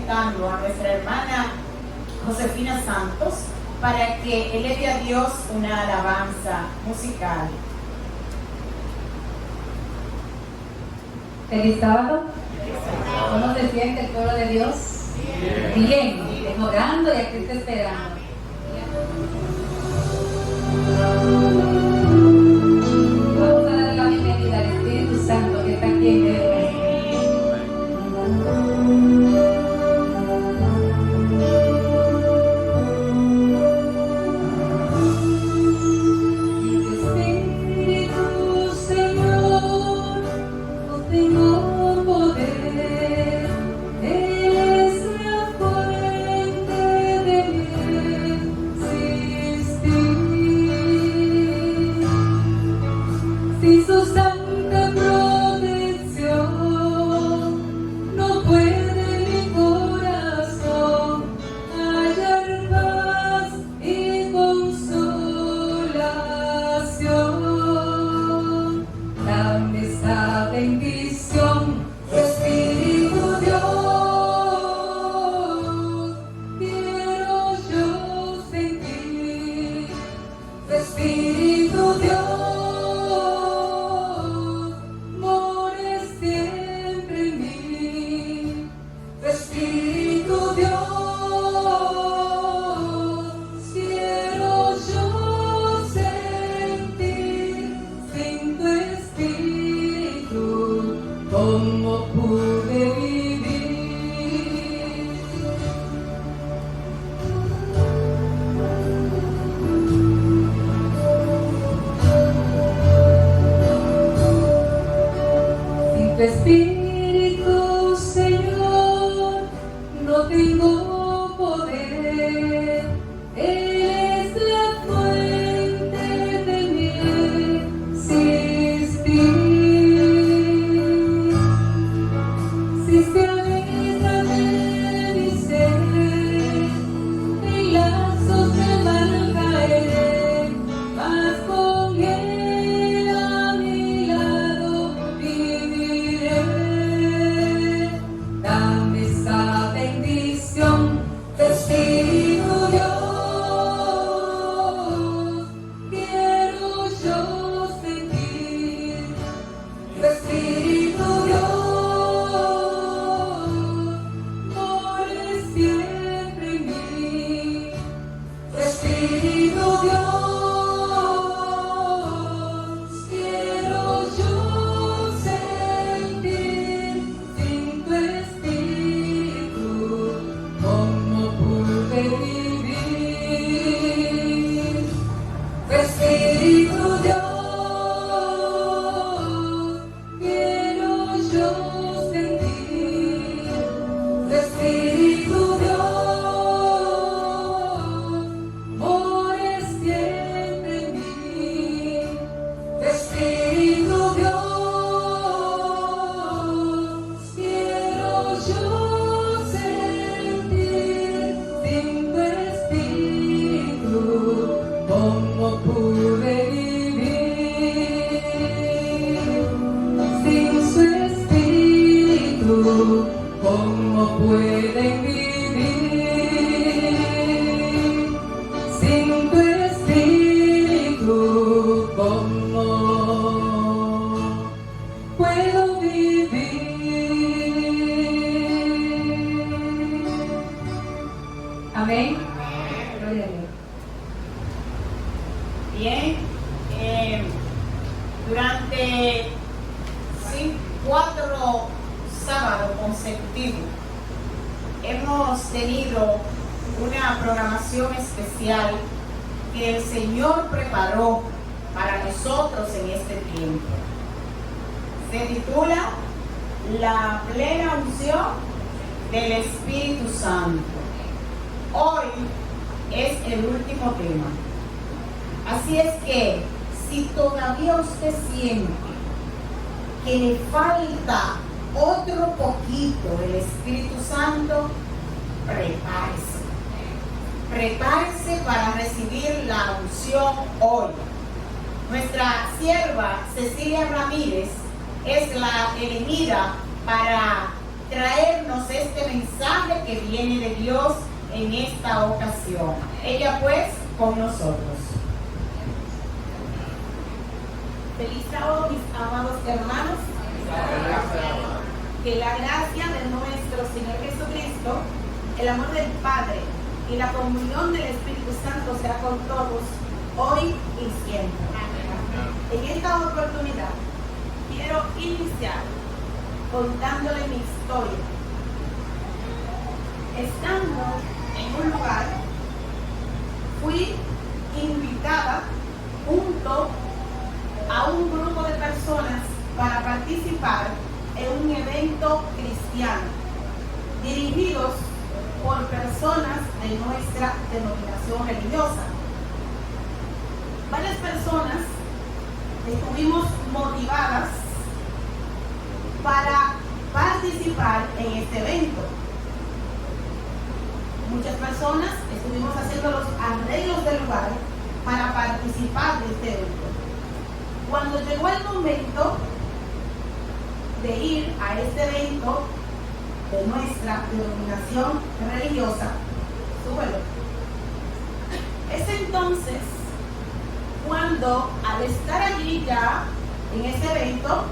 invitando a nuestra hermana Josefina Santos para que eleve a Dios una alabanza musical. Feliz sábado. ¿Cómo se siente el pueblo de Dios? Bien, orando y a Cristo esperando. Vamos a darle la bienvenida al Espíritu Santo que está aquí en medio nuestro. Amén. Gloria a Dios. Bien, durante 4 sábados consecutivos hemos tenido una programación especial que el Señor preparó para nosotros en este tiempo. Se titula La plena unción del Espíritu Santo. Hoy es el último tema. Así es que si todavía usted siente que le falta otro poquito del Espíritu Santo, prepárese. Prepárese para recibir la unción hoy. Nuestra sierva Cecilia Ramírez es la elegida para traernos este mensaje que viene de Dios en esta ocasión. Ella pues con nosotros. Feliz sábado, mis amados hermanos. Que la gracia de nuestro Señor Jesucristo, el amor del Padre y la comunión del Espíritu Santo sea con todos, hoy y siempre. En esta oportunidad quiero iniciar contándole mi historia. Estando en un lugar, fui invitada junto a un grupo de personas para participar en un evento cristiano dirigidos por personas de nuestra denominación religiosa. Varias personas estuvimos motivadas para participar en este evento. Muchas personas estuvimos haciendo los arreglos del lugar para participar de este evento. Cuando llegó el momento de ir a este evento de nuestra denominación religiosa, súbelo. Es entonces cuando, al estar allí ya en ese evento,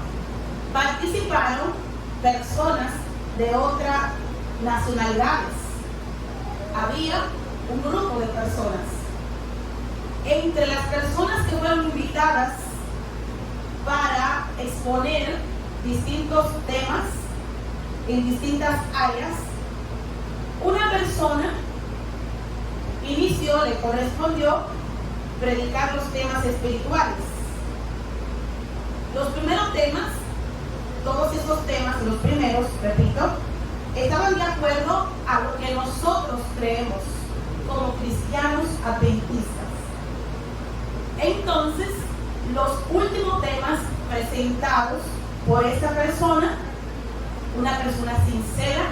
participaron personas de otras nacionalidades. Había un grupo de personas. Entre las personas que fueron invitadas para exponer distintos temas en distintas áreas, una persona le correspondió predicar los temas espirituales. Los primeros temas, todos esos temas, los primeros, repito, estaban de acuerdo a lo que nosotros creemos como cristianos adventistas. Entonces, los últimos temas presentados por esta persona, una persona sincera,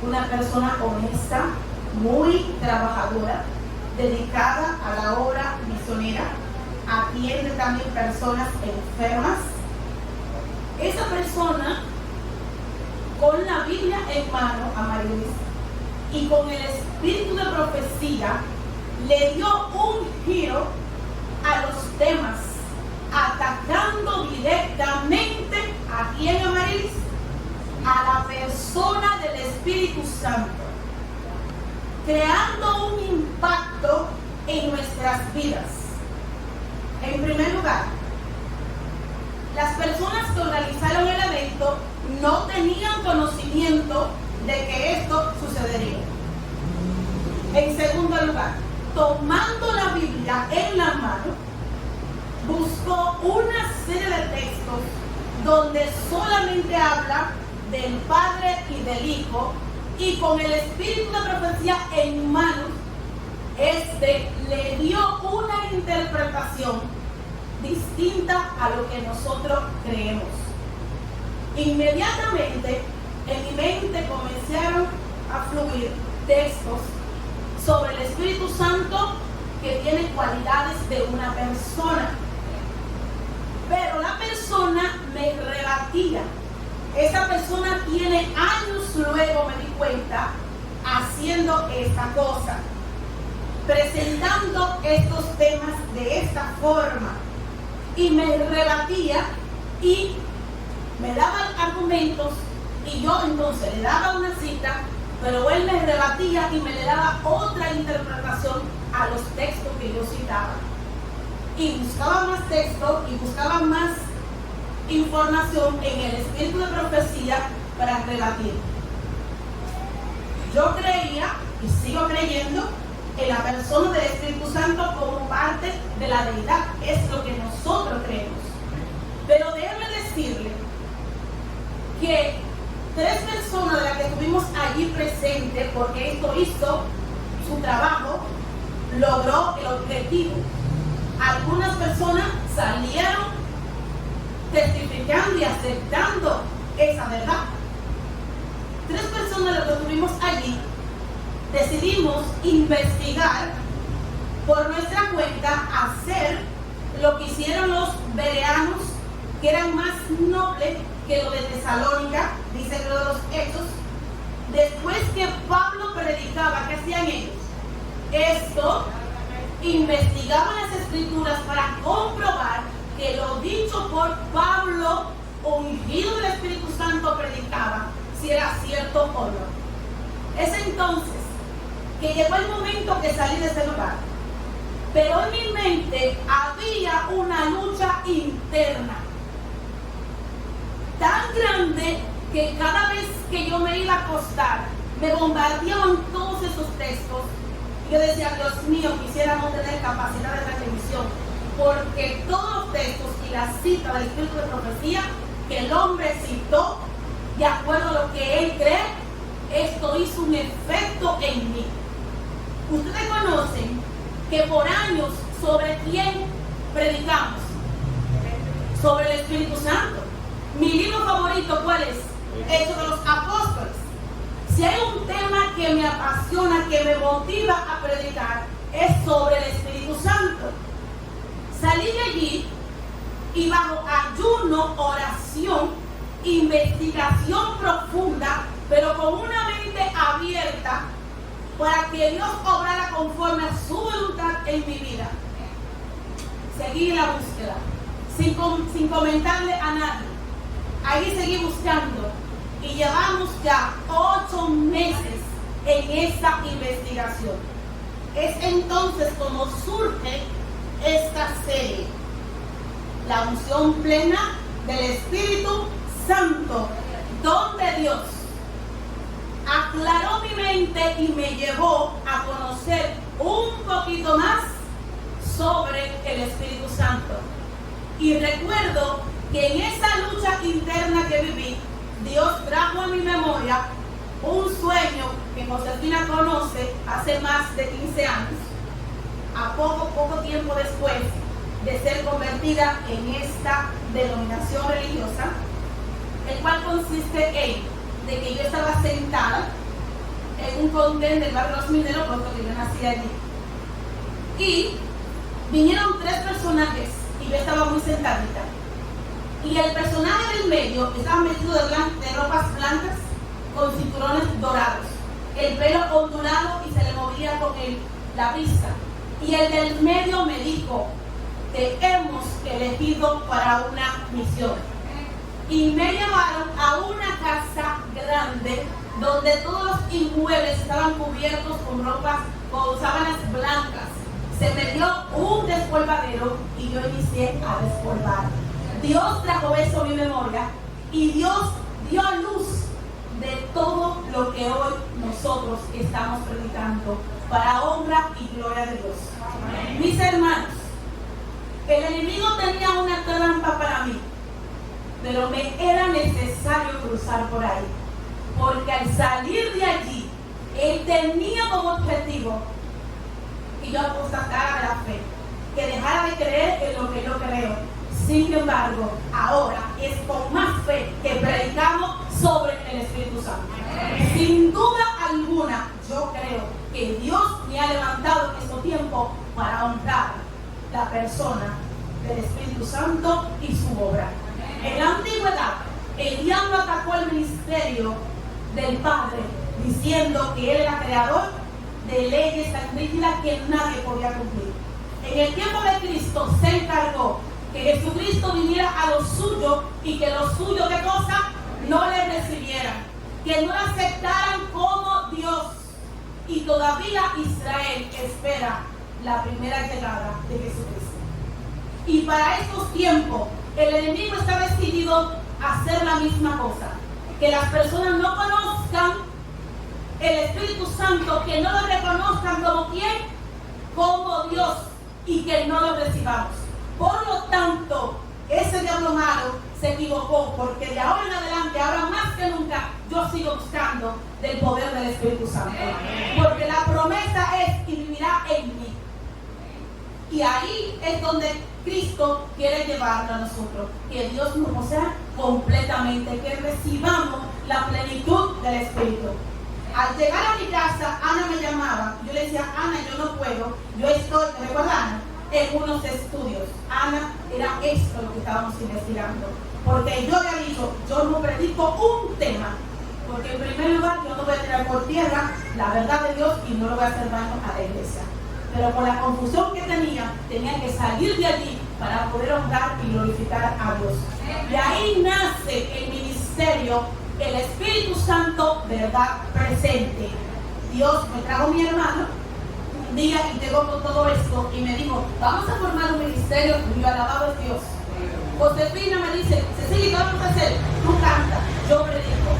una persona honesta, muy trabajadora, dedicada a la obra misionera, atiende también personas enfermas. Esa persona, con la Biblia en mano, Amarilis, y con el espíritu de profecía, le dio un giro a los temas, atacando directamente a quién, Amarilis, a la persona del Espíritu Santo, creando un impacto en nuestras vidas. En primer lugar, las personas que organizaron el evento no tenían conocimiento de que esto sucedería. En segundo lugar, tomando la Biblia en la mano, buscó una serie de textos donde solamente habla del Padre y del Hijo, y con el espíritu de profecía en manos, le dio una interpretación distinta a lo que nosotros creemos. Inmediatamente en mi mente comenzaron a fluir textos sobre el Espíritu Santo que tiene cualidades de una persona, pero la persona me rebatía. Esa persona tiene años luego, me di cuenta, haciendo esta cosa, presentando estos temas de esta forma, y me rebatía y me daba argumentos, y yo entonces le daba una cita, pero él me rebatía y me le daba otra interpretación a los textos que yo citaba, y buscaba más texto y buscaba más información en el espíritu de profecía para rebatir. Yo creía y sigo creyendo en la persona del Espíritu Santo como parte de la deidad. Es lo que nosotros creemos. Pero déjeme decirle que 3 personas de las que estuvimos allí presentes, porque esto hizo su trabajo, logró el objetivo. Algunas personas salieron testificando y aceptando esa verdad. 3 personas de las que estuvimos allí decidimos investigar por nuestra cuenta, hacer lo que hicieron los bereanos, que eran más nobles que lo de Tesalónica, dice lo de los Hechos. Después que Pablo predicaba, ¿qué hacían ellos? Esto, investigaban las escrituras para comprobar que lo dicho por Pablo, ungido del Espíritu Santo, predicaba, si era cierto o no. Es entonces que llegó el momento que salí de ese lugar. Pero en mi mente había una lucha interna tan grande que cada vez que yo me iba a acostar, me bombardeaban todos esos textos. Y yo decía, Dios mío, quisiera no tener capacidad de televisión, porque todos los textos y la cita del Espíritu de profecía que el hombre citó, de acuerdo a lo que él cree, esto hizo un efecto en mí. Ustedes conocen que por años, ¿sobre quién predicamos? Sobre el Espíritu Santo. Mi libro favorito, ¿cuál es? Hechos de los Apóstoles. Si hay un tema que me apasiona, que me motiva a predicar, es sobre el Espíritu Santo. Salí de allí y bajo ayuno, oración, investigación profunda, pero con una mente abierta para que Dios obrara conforme a su voluntad en mi vida. Seguí la búsqueda, sin comentarle a nadie. Ahí seguí buscando y llevamos ya 8 meses en esta investigación. Es entonces como surge esta serie, la unción plena del Espíritu Santo, donde Dios aclaró mi mente y me llevó a conocer un poquito más sobre el Espíritu Santo. Y recuerdo que en esa lucha interna que viví, Dios trajo a mi memoria un sueño que Josefina conoce hace más de 15 años, a poco tiempo después de ser convertida en esta denominación religiosa, el cual consiste en de que yo estaba sentada en un condén del barrio Los Mineros, puesto que yo nací allí, y vinieron 3 personajes y yo estaba muy sentadita, y el personaje del medio estaba vestido de ropas blancas con cinturones dorados, el pelo ondulado y se le movía con la brisa, y el del medio me dijo: te hemos elegido para una misión. Y me llevaron a una casa grande donde todos los inmuebles estaban cubiertos con ropas, con sábanas blancas. Se me dio un despolvadero y yo inicié a despolvar. Dios trajo eso a mi memoria y Dios dio a luz de todo lo que hoy nosotros estamos predicando para honra y gloria de Dios. Amén. Mis hermanos, el enemigo tenía una trampa para mí, pero me era necesario cruzar por ahí, porque al salir de allí, él tenía como objetivo que yo apostatara de la fe, que dejara de creer en lo que yo creo. Sin embargo, ahora es con más fe que predicamos sobre el Espíritu Santo. Sin duda alguna, yo creo que Dios me ha levantado en este tiempo para honrar la persona del Espíritu Santo y su obra. En la antigüedad, el diablo atacó el ministerio del Padre, diciendo que él era creador de leyes tan rígidas que nadie podía cumplir. En el tiempo de Cristo se encargó que Jesucristo viniera a los suyos y que los suyos, ¿qué cosa? No le recibieran, que no le aceptaran como Dios. Y todavía Israel espera la primera llegada de Jesucristo. Y para estos tiempos, el enemigo está decidido a hacer la misma cosa. Que las personas no conozcan el Espíritu Santo, que no lo reconozcan como quién, como Dios, y que no lo recibamos. Por lo tanto, ese diablo malo se equivocó, porque de ahora en adelante, ahora más que nunca, yo sigo buscando del poder del Espíritu Santo. Porque la promesa es que vivirá en mí. Y ahí es donde Cristo quiere llevarnos a nosotros. Que Dios nos posea completamente, que recibamos la plenitud del Espíritu. Al llegar a mi casa, Ana me llamaba. Yo le decía: Ana, yo no puedo. Yo estoy, ¿te recuerdas, Ana? En unos estudios. Ana, era esto lo que estábamos investigando. Porque yo le he dicho, yo no predico un tema, porque en primer lugar yo no voy a tirar por tierra la verdad de Dios y no lo voy a hacer daño a la iglesia. Pero por la confusión que tenía que salir de allí para poder honrar y glorificar a Dios. De ahí nace el ministerio, el Espíritu Santo, verdad presente. Dios me trajo mi hermano un día y llegó con todo esto y me dijo, vamos a formar un ministerio, y yo alabado es Dios. Josefina me dice, Cecilia, ¿qué vamos a hacer? Tú canta, yo predico.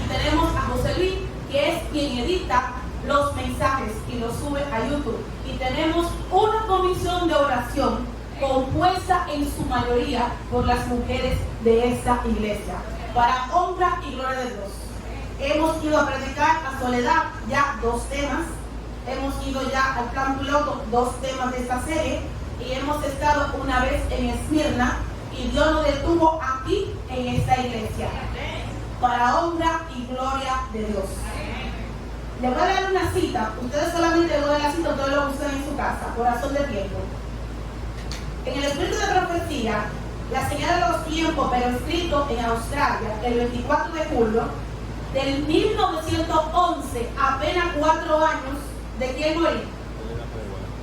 Y tenemos a José Luis, que es quien edita los mensajes y los sube a YouTube. Y tenemos una comisión de oración compuesta en su mayoría por las mujeres de esta iglesia, para honra y gloria de Dios. Hemos ido a predicar a Soledad ya 2 temas, hemos ido ya al plan piloto 2 temas de esta serie, y hemos estado una vez en Esmirna, y Dios nos detuvo aquí en esta iglesia, para honra y gloria de Dios. Les voy a dar una cita, ustedes solamente luego de la cita, ustedes lo buscan en su casa, por razón de tiempo. En el espíritu de profecía, la señal de los tiempos, pero escrito en Australia, el 24 de julio del 1911, apenas 4 años de que él morir.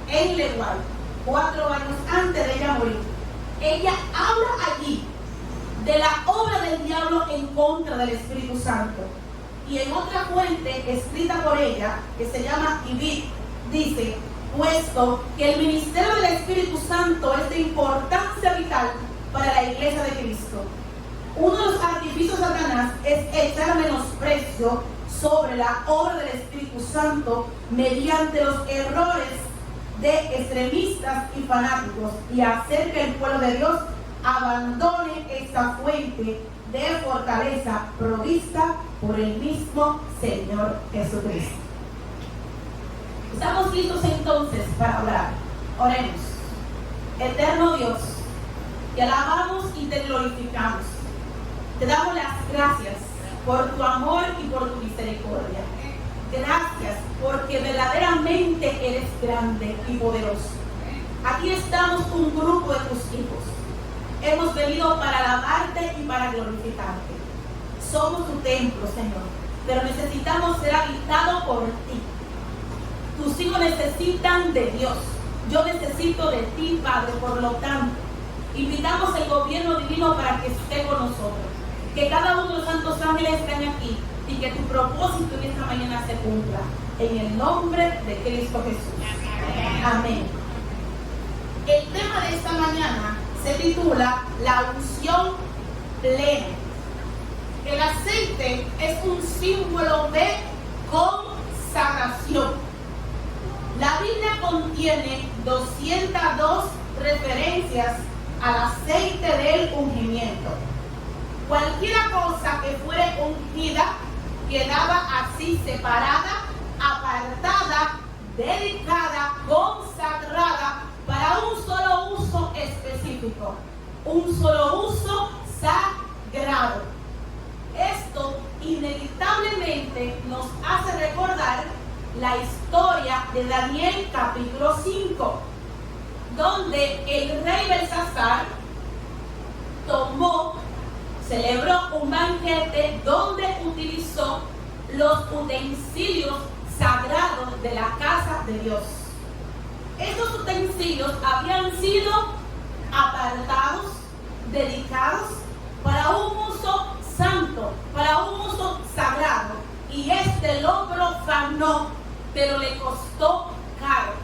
En Leguay, 4 años antes de ella morir. Ella habla allí de la obra del diablo en contra del Espíritu Santo. Y en otra fuente escrita por ella, que se llama Ibid, dice, puesto que el ministerio del Espíritu Santo es de importancia vital para la iglesia de Cristo. Uno de los artificios de Satanás es echar menosprecio sobre la obra del Espíritu Santo mediante los errores de extremistas y fanáticos, y hacer que el pueblo de Dios abandone esta fuente de fortaleza provista por el mismo Señor Jesucristo. Estamos listos entonces para hablar. Oremos. Eterno Dios, te alabamos y te glorificamos. Te damos las gracias por tu amor y por tu misericordia. Gracias porque verdaderamente eres grande y poderoso. Aquí estamos un grupo de tus hijos. Hemos venido para alabarte y para glorificarte. Somos tu templo, Señor, pero necesitamos ser habitados por ti. Tus hijos necesitan de Dios. Yo necesito de ti, Padre. Por lo tanto, invitamos el gobierno divino para que esté con nosotros. Que cada uno de los santos ángeles estén aquí y que tu propósito en esta mañana se cumpla. En el nombre de Cristo Jesús. Amén. El tema de esta mañana se titula La unción plena. El aceite es un símbolo de consagración. La Biblia contiene 202 referencias al aceite del ungimiento. Cualquiera cosa que fuere ungida quedaba así separada, apartada, dedicada, consagrada para un solo uso específico, un solo uso sagrado. Esto inevitablemente nos hace recordar la historia de Daniel capítulo 5, donde el rey Belsasar celebró un banquete donde utilizó los utensilios sagrados de la casa de Dios. Estos utensilios habían sido apartados, dedicados para un uso santo, para un uso sagrado, y este lo profanó, pero le costó caro.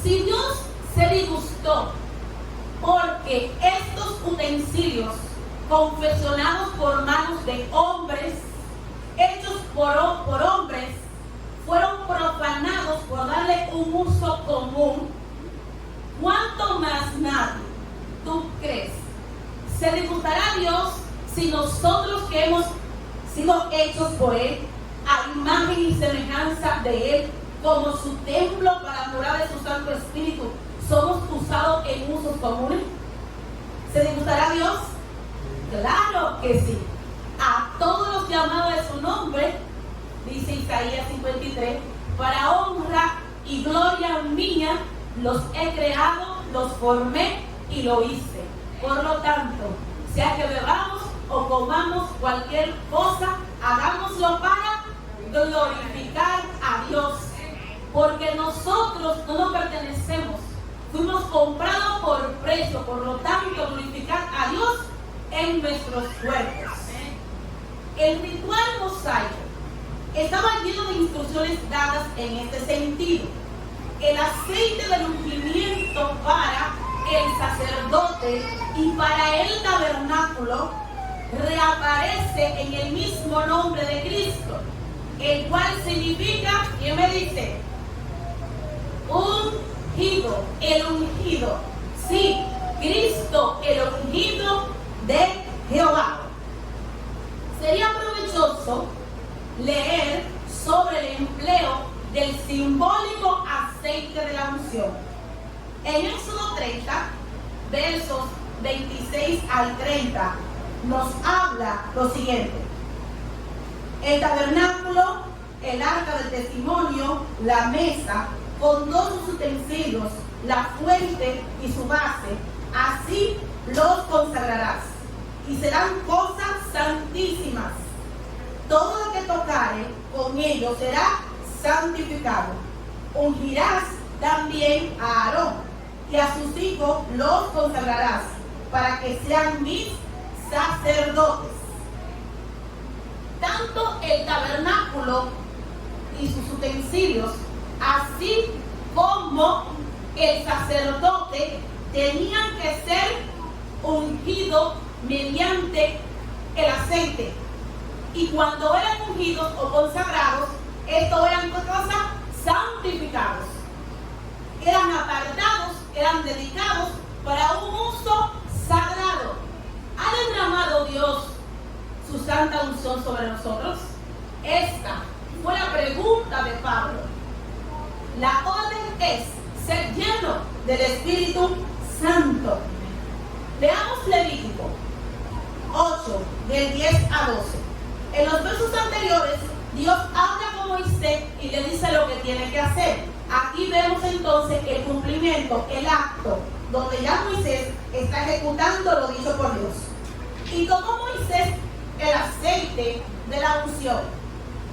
Si Dios se disgustó porque estos utensilios confeccionados por manos de hombres, hechos por hombres, fueron profanados por darle un uso común, ¿cuánto más nadie, tú crees, se disgustará a Dios si nosotros que hemos sido hechos por Él, a imagen y semejanza de Él, como su templo para morar de su Santo Espíritu, somos usados en usos comunes? ¿Se disgustará a Dios? Claro que sí. A todos los llamados de su nombre, dice Isaías 53, para honra y gloria mía los he creado, los formé y lo hice. Por lo tanto, sea que bebamos o comamos cualquier cosa, hagámoslo para glorificar a Dios. Porque nosotros no nos pertenecemos, fuimos comprados por precio, por lo tanto glorificar a Dios en nuestros cuerpos. El ritual mosaico estaba lleno de instrucciones dadas en este sentido. El aceite del ungimiento para el sacerdote y para el tabernáculo reaparece en el mismo nombre de Cristo, el cual significa, ¿quién me dice? Ungido, el ungido. Sí, Cristo, el ungido de Jehová. Sería provechoso leer sobre el empleo del simbólico aceite de la unción. En Éxodo 30, versos 26 al 30, nos habla lo siguiente: el tabernáculo, el arca del testimonio, la mesa, con todos sus utensilios, la fuente y su base, así los consagrarás, y serán cosas santísimas. Todo lo que tocare con ellos será santificado. Ungirás también a Aarón y a sus hijos los consagrarás, para que sean mis sacerdotes. Tanto el tabernáculo y sus utensilios, así como el sacerdote, tenían que ser ungidos mediante el aceite. Y cuando eran ungidos o consagrados, estos eran cosas santificados. Eran apartados, eran dedicados para un uso sagrado. ¿Ha derramado Dios su santa unción sobre nosotros? Esta fue la pregunta de Pablo. La orden es ser lleno del Espíritu Santo. Veamos Levítico 8, del 10 a 12. En los versos anteriores, Dios habla con Moisés y le dice lo que tiene que hacer. Aquí vemos entonces el cumplimiento, el acto, donde ya Moisés está ejecutando lo dicho por Dios. Y tomó Moisés el aceite de la unción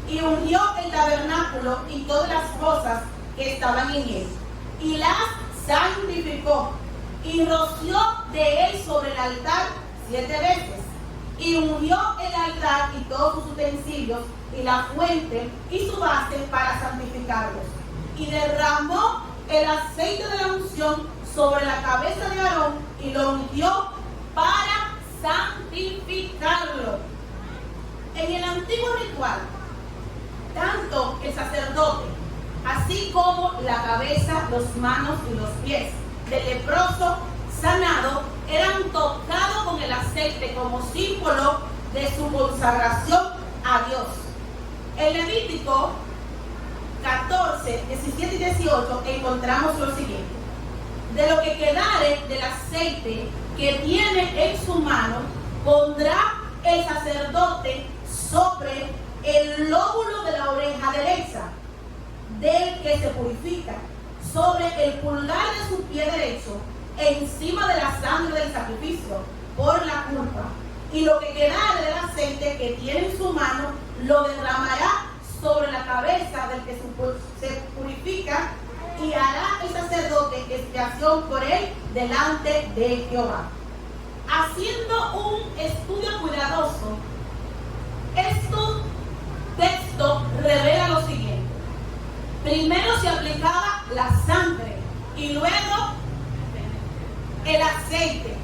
y ungió el tabernáculo y todas las cosas que estaban en él, y las santificó, y roció de él sobre el altar 7 veces, y ungió el altar y todos sus utensilios, y la fuente y su base para santificarlos, y derramó el aceite de la unción sobre la cabeza de Aarón y lo ungió para santificarlo. En el antiguo ritual, tanto el sacerdote, así como la cabeza, las manos y los pies del leproso sanado, eran tocados con el aceite como símbolo de su consagración a Dios. En Levítico 14, 17 y 18 encontramos lo siguiente: de lo que quedare del aceite que tiene en su mano, pondrá el sacerdote sobre el lóbulo de la oreja derecha del que se purifica, sobre el pulgar de su pie derecho, encima de la sangre del sacrificio por la culpa. Y lo que quedare del aceite que tiene en su mano, lo derramará sobre la cabeza del que se purifica, y hará el sacerdote expiación por él delante de Jehová. Haciendo un estudio cuidadoso, este texto revela lo siguiente: primero se aplicaba la sangre y luego el aceite.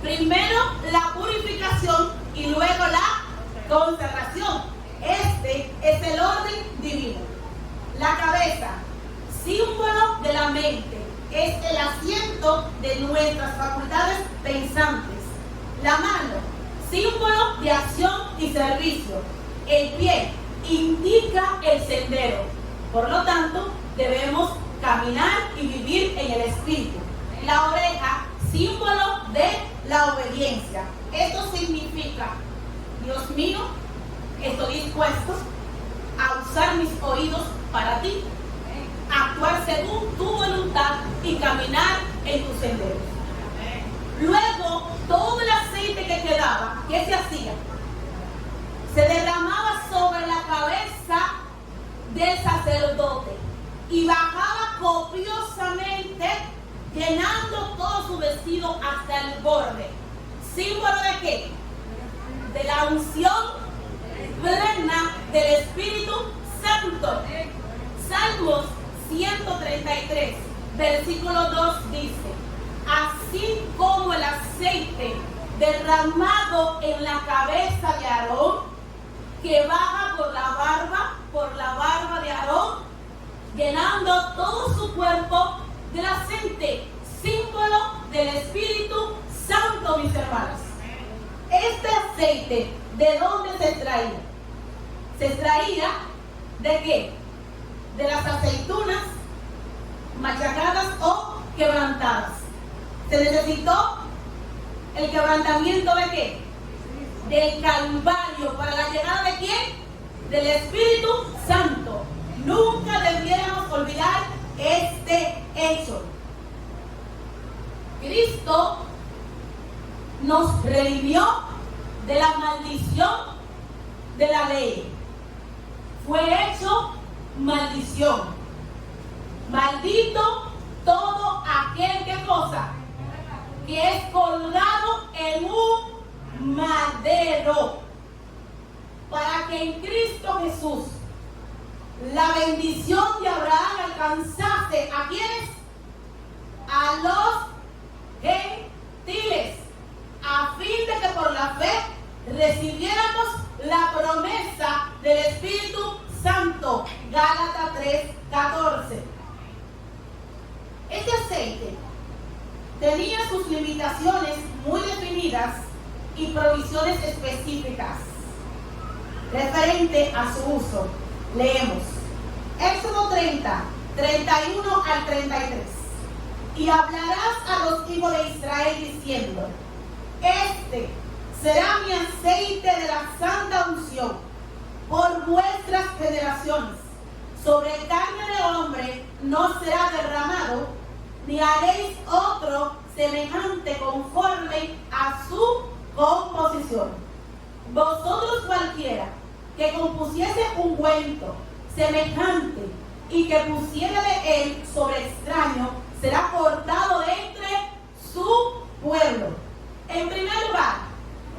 Primero la purificación y luego la consagración. Este es el orden divino. La cabeza, símbolo de la mente, es el asiento de nuestras facultades pensantes. La mano, símbolo de acción y servicio. El pie indica el sendero. Por lo tanto, debemos caminar y vivir en el Espíritu. La oreja, símbolo de la obediencia. Esto significa: Dios mío, estoy dispuesto a usar mis oídos para ti, actuar según tu voluntad y caminar en tus senderos. Luego, todo el aceite que quedaba, ¿qué se hacía? Se derramaba sobre la cabeza del sacerdote y bajaba copiosamente, llenando todo su vestido hasta el borde. ¿Símbolo de qué? De la unción plena del Espíritu Santo. Salmos 133, versículo 2 dice: así como el aceite derramado en la cabeza de Aarón, que baja por la barba de Aarón, llenando todo su cuerpo del aceite, símbolo del Espíritu Santo, mis hermanos. Este aceite, ¿de dónde se extraía? Se extraía ¿de qué? De las aceitunas machacadas o quebrantadas. Se necesitó el quebrantamiento ¿de qué? Del Calvario, para la llegada ¿de quién? Del Espíritu Santo. Nunca debiéramos olvidar este hecho. Cristo nos redimió de la maldición de la ley. Fue hecho maldición. Maldito todo aquel que cosa que es colgado en un madero, para que en Cristo Jesús la bendición de Abraham alcanzase ¿a quiénes? A los gentiles, a fin de que por la fe recibiéramos la promesa del Espíritu Santo. Gálatas 3:14. Este aceite tenía sus limitaciones muy definidas y provisiones específicas referente a su uso. Leemos Éxodo 30, 31 al 33. Y hablarás a los hijos de Israel diciendo: este será mi aceite de la santa unción por vuestras generaciones. Sobre carne de hombre no será derramado, ni haréis otro semejante conforme a su composición. Vosotros cualquiera que compusiese ungüento semejante y que pusiera de él sobre extraño, será cortado de entre su pueblo. En primer lugar,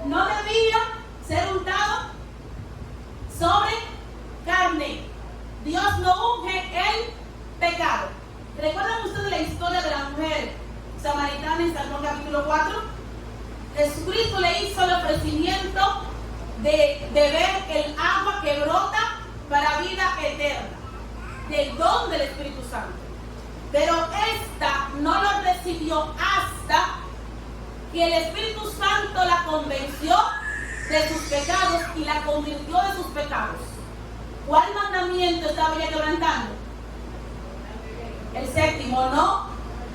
no debía ser untado sobre carne. Dios no unge el pecado. ¿Recuerdan ustedes la historia de la mujer samaritana en San Juan capítulo 4? Jesucristo le hizo el ofrecimiento de beber el agua que brota para vida eterna, del don del Espíritu Santo. Pero esta no lo recibió hasta que el Espíritu Santo la convenció de sus pecados y la convirtió de sus pecados. ¿Cuál mandamiento estaba ella quebrantando? El séptimo: no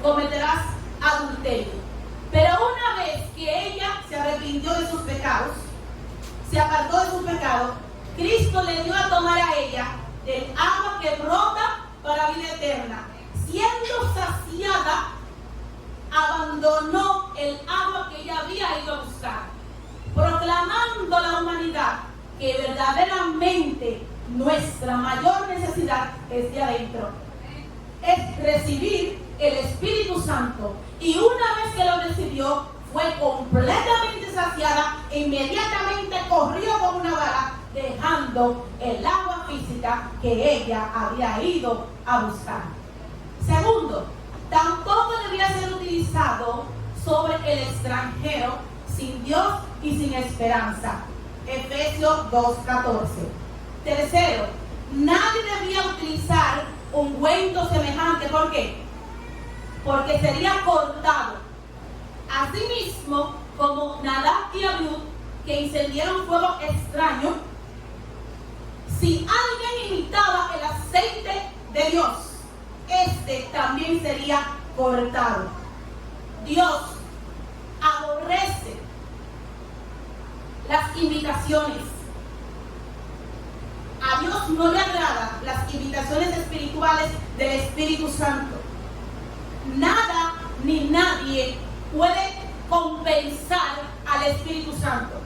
cometerás adulterio. Pero una vez que ella se arrepintió de sus pecados, se apartó de sus pecados, Cristo le dio a tomar a ella del agua que brota para vida eterna. Siendo saciada, abandonó el agua que ella había ido a buscar, proclamando a la humanidad que verdaderamente nuestra mayor necesidad es de adentro, es recibir el Espíritu Santo. Y una vez que lo recibió, fue completamente saciada e inmediatamente corrió como una bala, dejando el agua física que ella había ido a buscar. Segundo, tampoco debía ser utilizado sobre el extranjero sin Dios y sin esperanza. Efesios 2:14. Tercero, nadie debía utilizar ungüento semejante. ¿Por qué? Porque sería cortado. Asimismo, como Nadab y Abiú, que incendiaron fuego extraño, si alguien imitaba el aceite de Dios, este también sería cortado. Dios aborrece las imitaciones. A Dios no le agradan las imitaciones espirituales del Espíritu Santo. Nada ni nadie puede compensar al Espíritu Santo.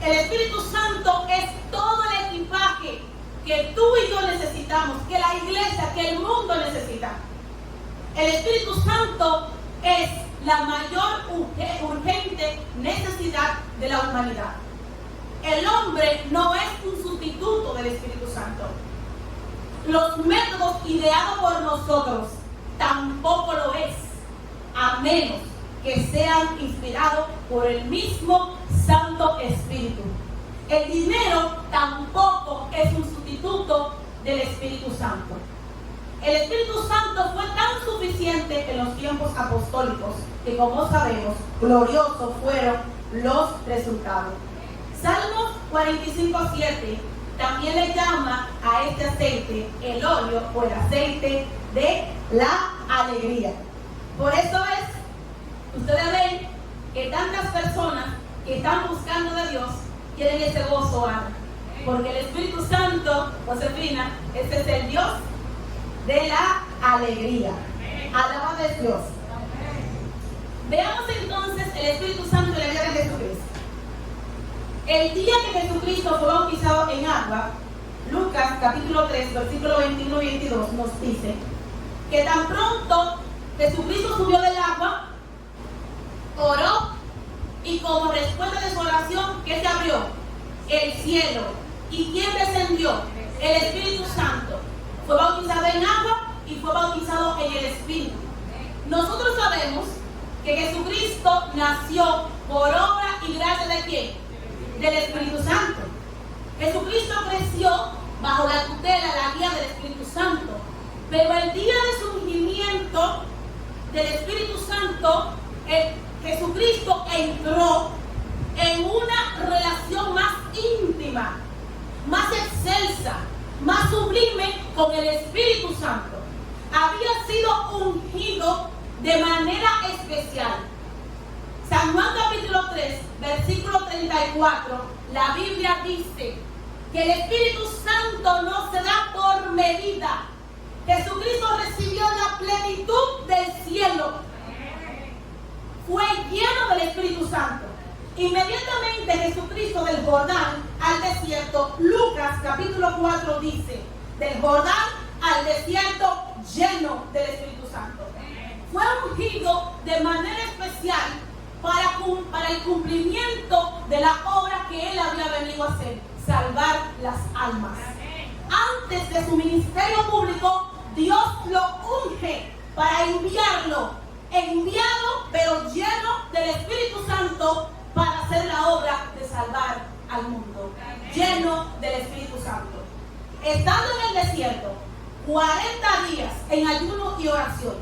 El Espíritu Santo es todo el equipaje que tú y yo necesitamos, que la iglesia, que el mundo necesita. El Espíritu Santo es la mayor urgente necesidad de la humanidad. El hombre no es un sustituto del Espíritu Santo. Los métodos ideados por nosotros tampoco lo es, a menos que sean inspirados por el mismo Santo Espíritu. El dinero tampoco es un sustituto del Espíritu Santo. El Espíritu Santo fue tan suficiente en los tiempos apostólicos que, como sabemos, gloriosos fueron los resultados. Salmos 45:7 también le llama a este aceite el óleo o el aceite de la alegría. Por eso es, ustedes ven que tantas personas que están buscando de Dios quieren ese gozo, Ana, porque el Espíritu Santo, Josefina, este es el Dios de la alegría. Alabado es Dios. Veamos entonces el Espíritu Santo en la vida de Jesucristo. El día que Jesucristo fue bautizado en agua, Lucas capítulo 3, versículo 21 y 22 nos dice que tan pronto Jesucristo subió del agua, oró, y como respuesta de su oración, ¿qué se abrió? El cielo. ¿Y quién descendió? El Espíritu Santo. Fue bautizado en agua y fue bautizado en el Espíritu. Nosotros sabemos que Jesucristo nació por obra y gracia de ¿quién? Del Espíritu Santo. Jesucristo creció bajo la tutela, la guía del Espíritu Santo. Pero el día de su ungimiento del Espíritu Santo, Jesucristo entró en una relación más íntima, más excelsa, más sublime con el Espíritu Santo. Había sido ungido de manera especial. San Juan capítulo 3, versículo 34, la Biblia dice que el Espíritu Santo no se da por medida. Jesucristo recibió la plenitud del cielo. Fue lleno del Espíritu Santo. Inmediatamente Jesucristo del Jordán al desierto, Lucas capítulo 4 dice, del Jordán al desierto lleno del Espíritu Santo. Fue ungido de manera especial para el cumplimiento de la obra que él había venido a hacer, salvar las almas. Antes de su ministerio público, Dios lo unge para enviado, pero lleno del Espíritu Santo para hacer la obra de salvar al mundo. Lleno del Espíritu Santo. Estando en el desierto, 40 días en ayuno y oración.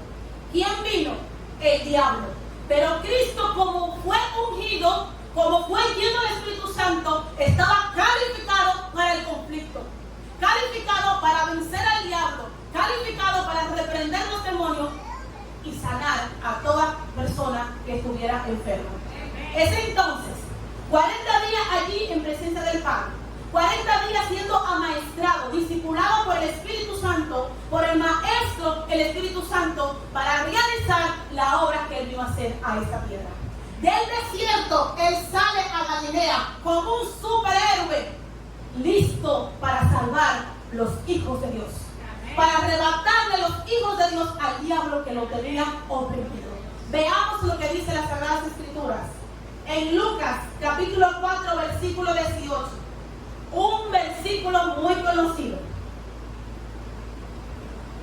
¿Quién vino? El diablo. Pero Cristo, como fue ungido, como fue lleno del Espíritu Santo, estaba calificado para el conflicto, calificado para vencer al diablo, calificado para reprender los demonios y sanar a toda persona que estuviera enferma. Es entonces 40 días allí en presencia del Padre, 40 días siendo amaestrado, discipulado por el Espíritu Santo, por el Maestro, el Espíritu Santo, para realizar la obra que él vino a hacer a esta tierra. Del desierto, él sale a Galilea como un superhéroe, listo para salvar los hijos de Dios, para arrebatarle los hijos de Dios al diablo que lo tenía oprimido. Veamos lo que dice las Sagradas Escrituras. En Lucas capítulo 4 versículo 18, un versículo muy conocido.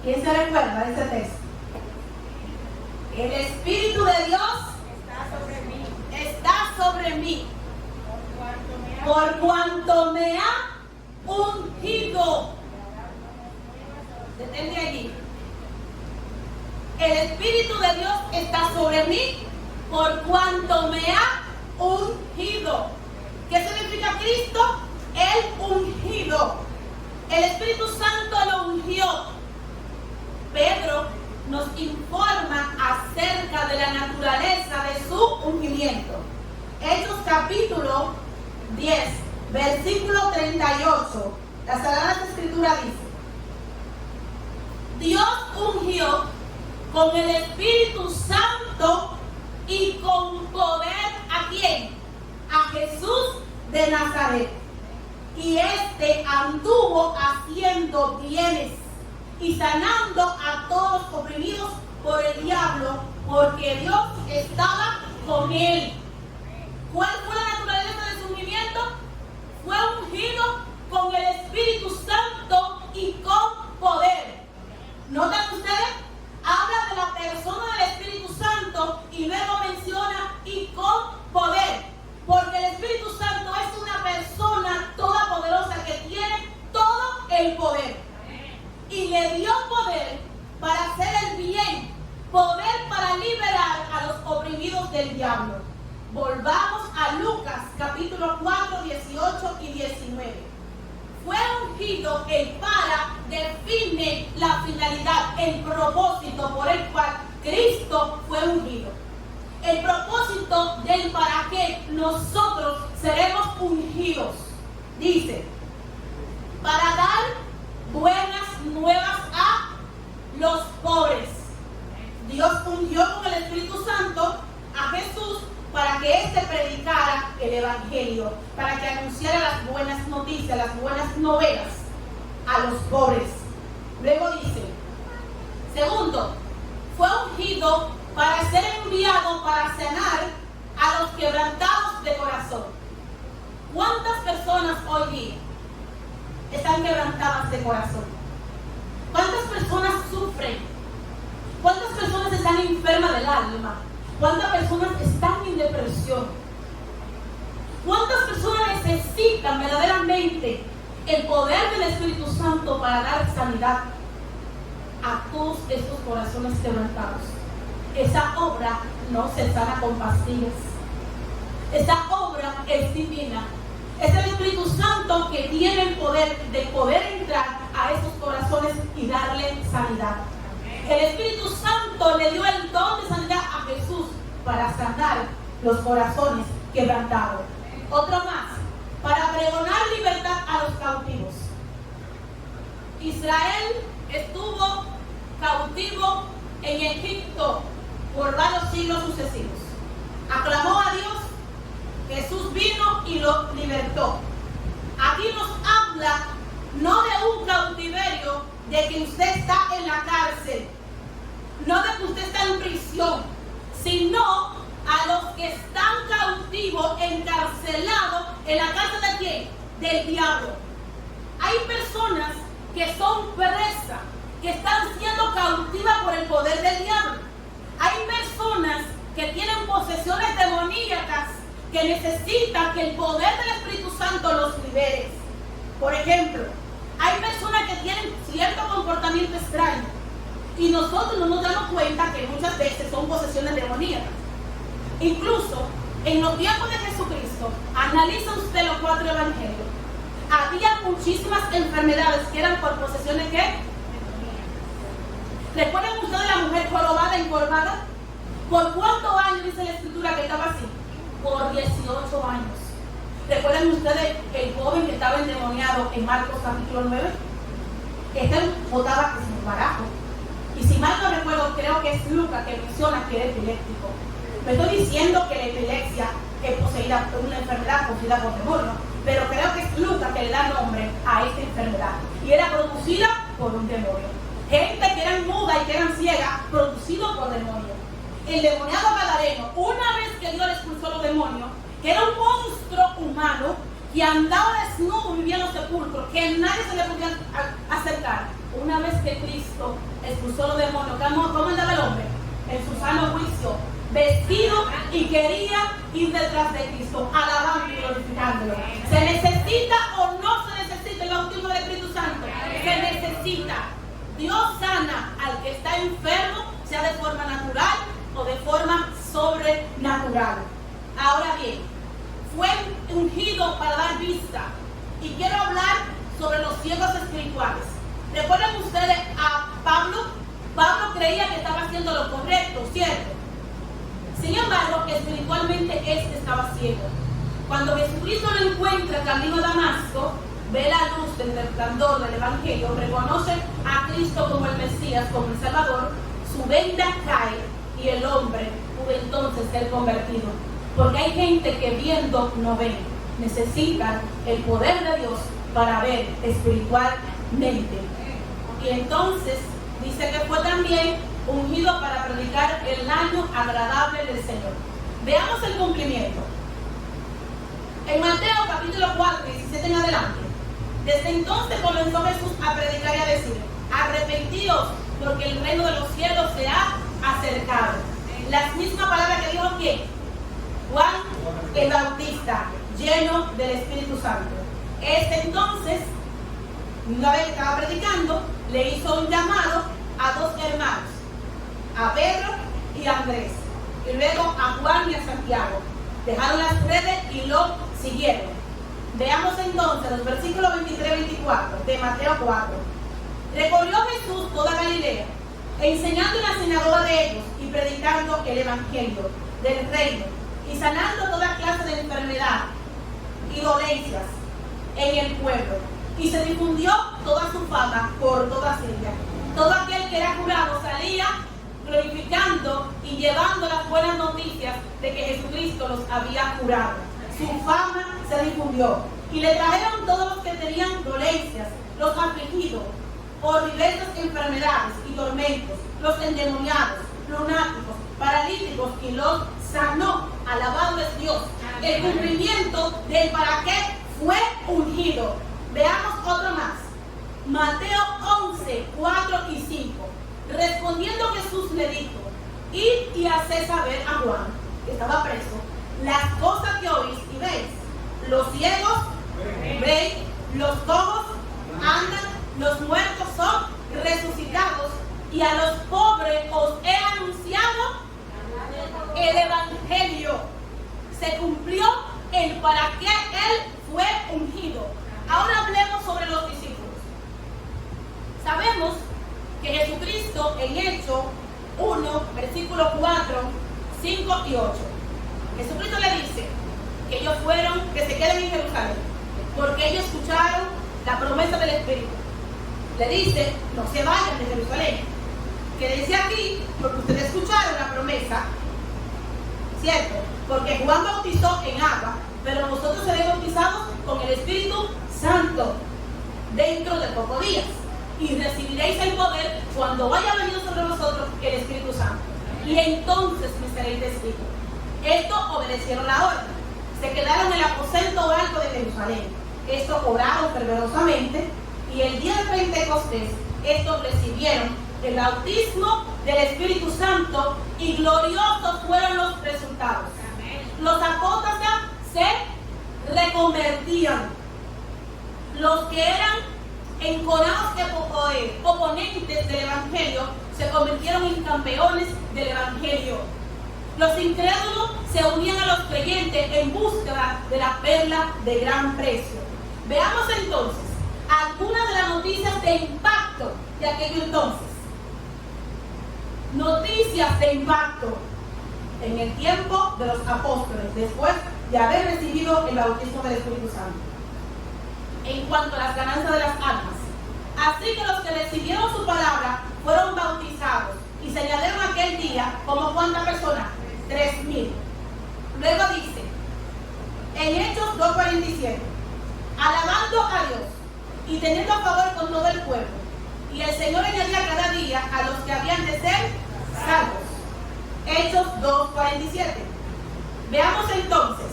¿Quién se recuerda de ese texto? El Espíritu de Dios está sobre mí, por cuanto me ha ungido. Detente allí. El Espíritu de Dios está sobre mí, por cuanto me ha ungido. ¿Qué significa Cristo? El ungido. El Espíritu Santo lo ungió. Pedro nos informa acerca de la naturaleza de su ungimiento. Hechos capítulo 10, versículo 38. La Sagrada Escritura dice: Dios ungió con el Espíritu Santo y con poder, ¿a quién? A Jesús de Nazaret. Y este anduvo haciendo bienes y sanando a todos oprimidos por el diablo, porque Dios estaba con él. ¿Cuál fue la naturaleza de su movimiento? Fue ungido con el Espíritu Santo y con poder. ¿Notan ustedes? Habla de la persona del Espíritu Santo y luego menciona y con poder. Porque el Espíritu Santo es una persona todopoderosa que tiene todo el poder. Y le dio poder para hacer el bien, poder para liberar a los oprimidos del diablo. Volvamos a Lucas capítulo 4, 18 y 19. Fue ungido el para define la finalidad, el propósito por el cual Cristo fue ungido. El propósito del para qué nosotros seremos ungidos. Dice, para dar buenas nuevas a los pobres. Dios ungió con el Espíritu Santo a Jesús para que éste predicara el Evangelio, para que anunciara las buenas noticias, las buenas novelas a los pobres. Luego dice, segundo, fue ungido para ser enviado para sanar a los quebrantados de corazón. ¿Cuántas personas hoy día están quebrantadas de corazón? ¿Cuántas personas sufren? ¿Cuántas personas están enfermas del alma? ¿Cuántas personas están en depresión? ¿Cuántas personas necesitan verdaderamente el poder del Espíritu Santo para dar sanidad a todos estos corazones quebrantados? Esa obra no se sana con pastillas. Esa obra es divina. Es el Espíritu Santo que tiene el poder de poder entrar a esos corazones y darle sanidad. El Espíritu Santo le dio el don de sanidad a Jesús para sanar los corazones quebrantados. Otro más, para pregonar libertad a los cautivos. Israel estuvo cautivo en Egipto por varios siglos sucesivos. Aclamó a Dios, Jesús vino y lo libertó. Aquí nos habla no de un cautiverio, de que usted está en la cárcel, no de que usted está en prisión, sino a los que están cautivos, encarcelados en la cárcel de quién? Del diablo. Hay personas que son presas, que están siendo cautivas por el poder del diablo. Hay personas que tienen posesiones demoníacas que necesitan que el poder del Espíritu Santo los libere. Por ejemplo, hay personas que tienen cierto comportamiento extraño y nosotros no nos damos cuenta que muchas veces son posesiones demoníacas. Incluso en los tiempos de Jesucristo, analiza usted los 4 evangelios, había muchísimas enfermedades que eran por posesiones ¿qué? ¿Recuerdan ustedes la mujer jorobada, encorvada? ¿Por cuántos años dice la escritura que estaba así? Por 18 años. ¿Recuerdan ustedes el joven que estaba endemoniado en Marcos capítulo 9? Este botaba que se embarazo. Y si mal no recuerdo, creo que es Lucas que menciona que era epiléptico. No estoy diciendo que la epilepsia es poseída por una enfermedad poseída por demonio, pero creo que es Lucas que le da nombre a esta enfermedad. Y era producida por un demonio. Gente que eran muda y que eran ciegas, producido por demonios. El demoniado gadareno, una vez que Dios le expulsó los demonios, que era un monstruo humano que andaba desnudo, vivía en los sepulcros, que nadie se le podía acercar. Una vez que Cristo expulsó los demonios, ¿cómo andaba el hombre? En su sano juicio, vestido y quería ir detrás de Cristo, alabando y glorificándolo. ¿Se necesita o no se necesita el bautismo del Espíritu Santo? Se necesita. Dios sana al que está enfermo, sea de forma natural o de forma sobrenatural. Ahora bien, fue ungido para dar vista. Y quiero hablar sobre los ciegos espirituales. ¿Recuerdan ustedes a Pablo? Pablo creía que estaba haciendo lo correcto, ¿cierto? Sin embargo, espiritualmente éste estaba ciego. Cuando Jesucristo lo encuentra camino a Damasco, ve la luz del resplandor del Evangelio, reconoce a Cristo como el Mesías, como el Salvador, su venda cae y el hombre pudo entonces ser convertido. Porque hay gente que viendo no ve. Necesitan el poder de Dios para ver espiritualmente. Y entonces dice que fue también ungido para predicar el año agradable del Señor. Veamos el cumplimiento. En Mateo capítulo 4, 17 en adelante. Desde entonces comenzó Jesús a predicar y a decir: arrepentíos, porque el reino de los cielos se ha acercado. Las mismas palabras que dijo ¿quién? Juan el Bautista, lleno del Espíritu Santo. Entonces, una vez que estaba predicando, le hizo un llamado a dos hermanos, a Pedro y a Andrés, y luego a Juan y a Santiago. Dejaron las redes y lo siguieron. Veamos entonces los versículos 23-24 de Mateo 4. Recorrió Jesús toda Galilea, enseñando en la sinagoga de ellos y predicando el evangelio del reino y sanando toda clase de enfermedad y dolencias en el pueblo. Y se difundió toda su fama por toda Siria. Todo aquel que era curado salía glorificando y llevando las buenas noticias de que Jesucristo los había curado. Su fama se difundió y le trajeron todos los que tenían dolencias, los afligidos por diversas enfermedades y tormentos, los endemoniados, lunáticos, paralíticos, y los sanó. Alabado es Dios. El cumplimiento del para qué fue ungido. Veamos otro más. Mateo 11, 4 y 5. Respondiendo Jesús le dijo: id y haced saber a Juan, que estaba preso, las cosas que oís y veis. Los ciegos ven, los cojos andan, los muertos son resucitados, y a los pobres os he anunciado el evangelio. Se cumplió el para qué él fue ungido. Ahora hablemos sobre los discípulos. Sabemos que Jesucristo en Hechos 1, versículos 4, 5 y 8. Jesucristo le dice que ellos fueron, que se queden en Jerusalén, porque ellos escucharon la promesa del Espíritu. Le dice: no se vayan de Jerusalén, quédense aquí, porque ustedes escucharon la promesa, ¿cierto? Porque Juan bautizó en agua, pero nosotros seremos bautizados con el Espíritu Santo dentro de pocos días. Y recibiréis el poder cuando vaya venido sobre vosotros el Espíritu Santo. Y entonces me seréis testigos. Esto obedecieron la orden. Se quedaron en el aposento alto de Jerusalén. Esto oraron fervorosamente. Y el día de Pentecostés, estos recibieron el bautismo del Espíritu Santo. Y gloriosos fueron los resultados. Los apóstoles se reconvertían. Los que eran enconados oponentes del Evangelio se convirtieron en campeones del Evangelio. Los incrédulos se unían a los creyentes en búsqueda de la perla de gran precio. Veamos entonces algunas de las noticias de impacto de aquello entonces. Noticias de impacto en el tiempo de los apóstoles, después de haber recibido el bautismo del Espíritu Santo. En cuanto a las ganancias de las almas, así que los que recibieron su palabra fueron bautizados y se añadieron aquel día, como cuántas personas, 3,000. Luego dice en Hechos 2:47, alabando a Dios y teniendo a favor con todo el pueblo, y el Señor añadía cada día a los que habían de ser salvos. Hechos 2:47. Veamos entonces,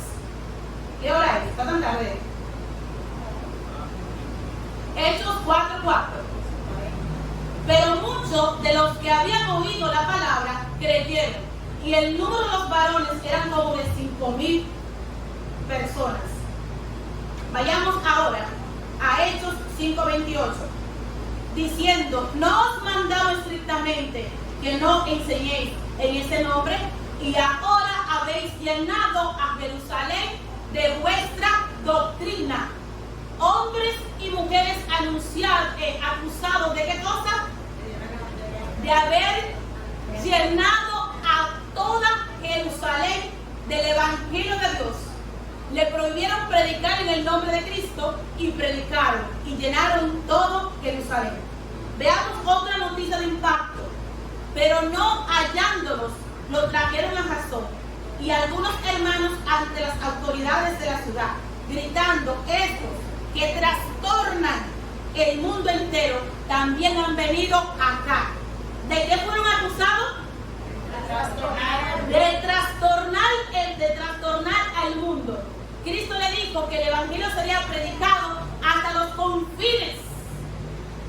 ¿qué hora es? ¿Está tan tarde? Hechos 4:4. Pero muchos de los que habían oído la palabra creyeron, y el número de los varones eran como de 5,000 personas. Vayamos ahora a Hechos 5:28, diciendo: no os mandaba estrictamente que no enseñéis en ese nombre, y ahora habéis llenado a Jerusalén de vuestra doctrina. Hombres y mujeres acusados de qué cosa? De haber llenado a toda Jerusalén del Evangelio de Dios. Le prohibieron predicar en el nombre de Cristo y predicaron y llenaron todo Jerusalén. Veamos otra noticia de impacto. Pero no hallándolos lo trajeron a Jasón y algunos hermanos ante las autoridades de la ciudad, gritando: estos que trastornan el mundo entero también han venido acá. ¿De qué fueron acusados? De trastornar al mundo. Cristo le dijo que el evangelio sería predicado hasta los confines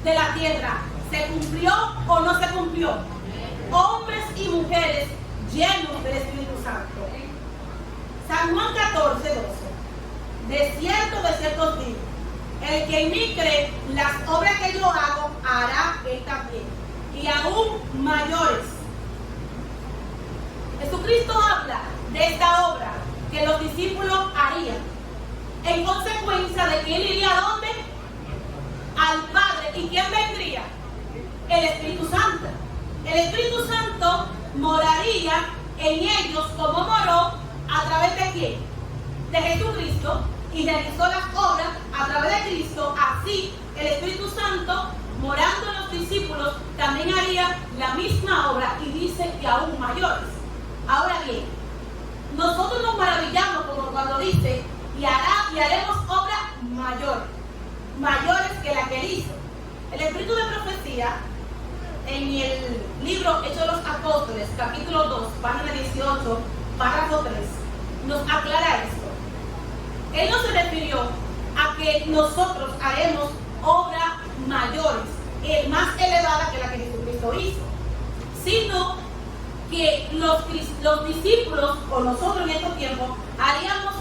de la tierra. ¿Se cumplió o no se cumplió? Hombres y mujeres llenos del Espíritu Santo. San Juan 14, 12. De cierto os digo, el que en mí cree, las obras que yo hago, hará él también, y aún mayores. Jesucristo habla de esta obra que los discípulos harían, en consecuencia de que él iría ¿a dónde? Al Padre. ¿Y quién vendría? El Espíritu Santo. El Espíritu Santo moraría en ellos como moró a través de quién? De Jesucristo, y realizó las obras a través de Cristo. Así el Espíritu Santo, morando en los discípulos, también haría la misma obra, y dice que aún mayores. Ahora bien, nosotros nos maravillamos como cuando dice y haremos obras mayores que la que él hizo. El espíritu de profecía, en el libro Hechos de los Apóstoles, capítulo 2, página 18, párrafo 3, nos aclara esto. Él no se refirió a que nosotros haremos obras mayores, más elevadas que la que Jesucristo hizo, sino que los discípulos, o nosotros en estos tiempos, haríamos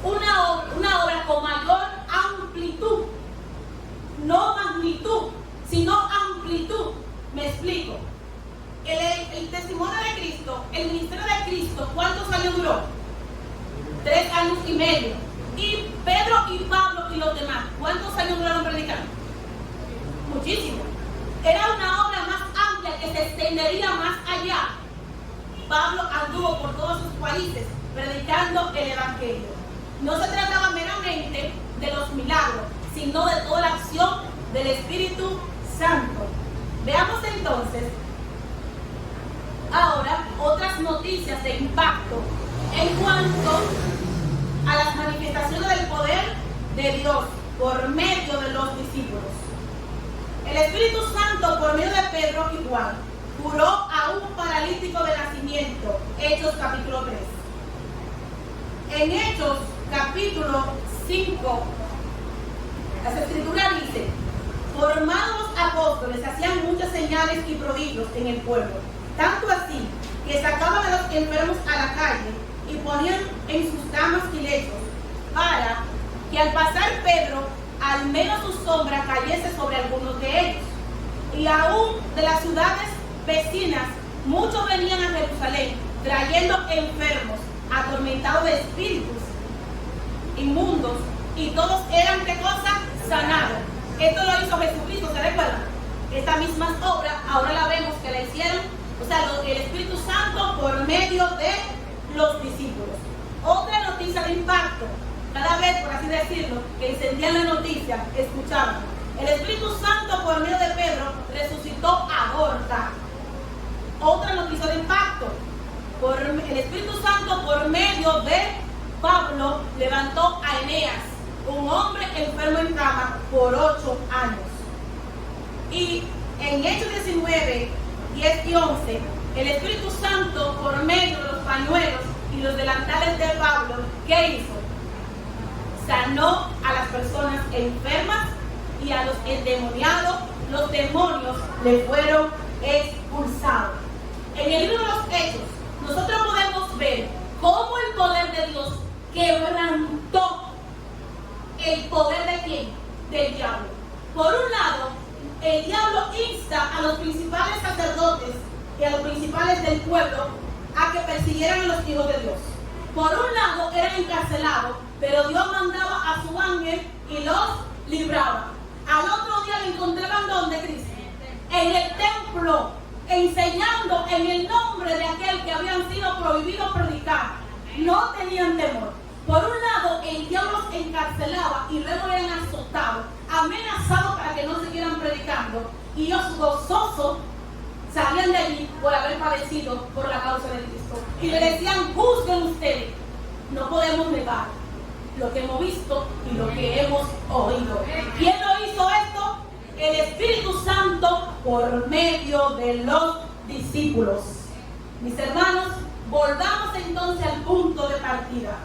una obra con mayor amplitud, no magnitud, sino amplitud. Me explico. El testimonio de Cristo, el ministerio de Cristo, ¿cuántos años duró? 3 años y medio. Y Pedro y Pablo y los demás, ¿cuántos años duraron predicando? Muchísimo. Era una obra más amplia que se extendería más allá. Pablo anduvo por todos sus países predicando el evangelio. No se trataba meramente de los milagros, sino de toda la acción del Espíritu Santo. Veamos entonces ahora otras noticias de impacto en cuanto a las manifestaciones del poder de Dios por medio de los discípulos. El Espíritu Santo, por medio de Pedro y Juan, curó a un paralítico de nacimiento. Hechos capítulo 3. En Hechos capítulo 5, las escrituras dicen: formados los apóstoles, hacían muchas señales y prodigios en el pueblo, tanto así que sacaban a los enfermos a la calle y ponían en sus camas y lechos, para que al pasar Pedro, al menos su sombra cayese sobre algunos de ellos. Y aún de las ciudades vecinas, muchos venían a Jerusalén, trayendo enfermos, atormentados de espíritus inmundos, y todos eran, ¿qué cosa? Sanados. Esto lo hizo Jesucristo, ¿se recuerdan? Esta misma obra, ahora la vemos que la hicieron, o sea, el Espíritu Santo por medio de los discípulos. Otra noticia de impacto, cada vez, por así decirlo, que encendían la noticia, escuchaban: el Espíritu Santo por medio de Pedro resucitó a Dorcas. Otra noticia de impacto, el Espíritu Santo por medio de Pablo levantó a Eneas, un hombre enfermo en cama por 8 años. Y en Hechos 19, 10 y 11, el Espíritu Santo por medio de los pañuelos y los delantales de Pablo, ¿qué hizo? Sanó a las personas enfermas y a los endemoniados. Los demonios le fueron expulsados. En el libro de los Hechos, nosotros podemos ver cómo el poder de Dios quebrantó el poder de ¿quién? Del diablo. Por un lado, el diablo insta a los principales sacerdotes y a los principales del pueblo a que persiguieran a los hijos de Dios. Por un lado, eran encarcelados, pero Dios mandaba a su ángel y los libraba. Al otro día lo encontraban ¿dónde, Cristo? En el templo, enseñando en el nombre de aquel que habían sido prohibidos predicar. No tenían temor. Por un lado, el diablo los encarcelaba y luego eran azotados, amenazados para que no siguieran predicando. Y ellos gozosos salían de allí por haber padecido por la causa de Cristo. Y le decían, juzguen ustedes. No podemos negar lo que hemos visto y lo que hemos oído. ¿Quién lo hizo esto? El Espíritu Santo por medio de los discípulos. Mis hermanos, volvamos entonces al punto de partida.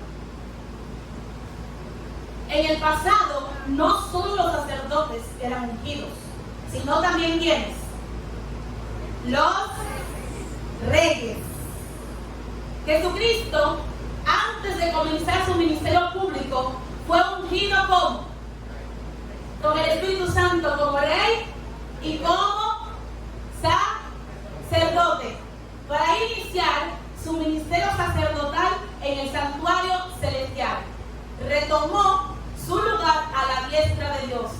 En el pasado, no solo los sacerdotes eran ungidos, sino también ¿quiénes? Los reyes. Jesucristo, antes de comenzar su ministerio público, fue ungido con el Espíritu Santo como rey y como sacerdote, para iniciar su ministerio sacerdotal en el santuario celestial. Retomó su lugar a la diestra de Dios,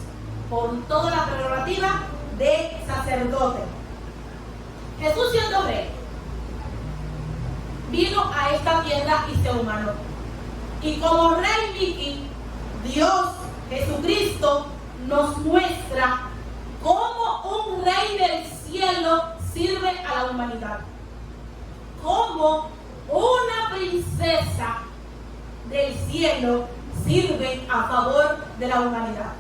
con toda la prerrogativa de sacerdote. Jesús, siendo rey, vino a esta tierra y se humanó. Y como rey Vicky, Dios, Jesucristo, nos muestra cómo un rey del cielo sirve a la humanidad. Cómo una princesa del cielo sirve a favor de la humanidad.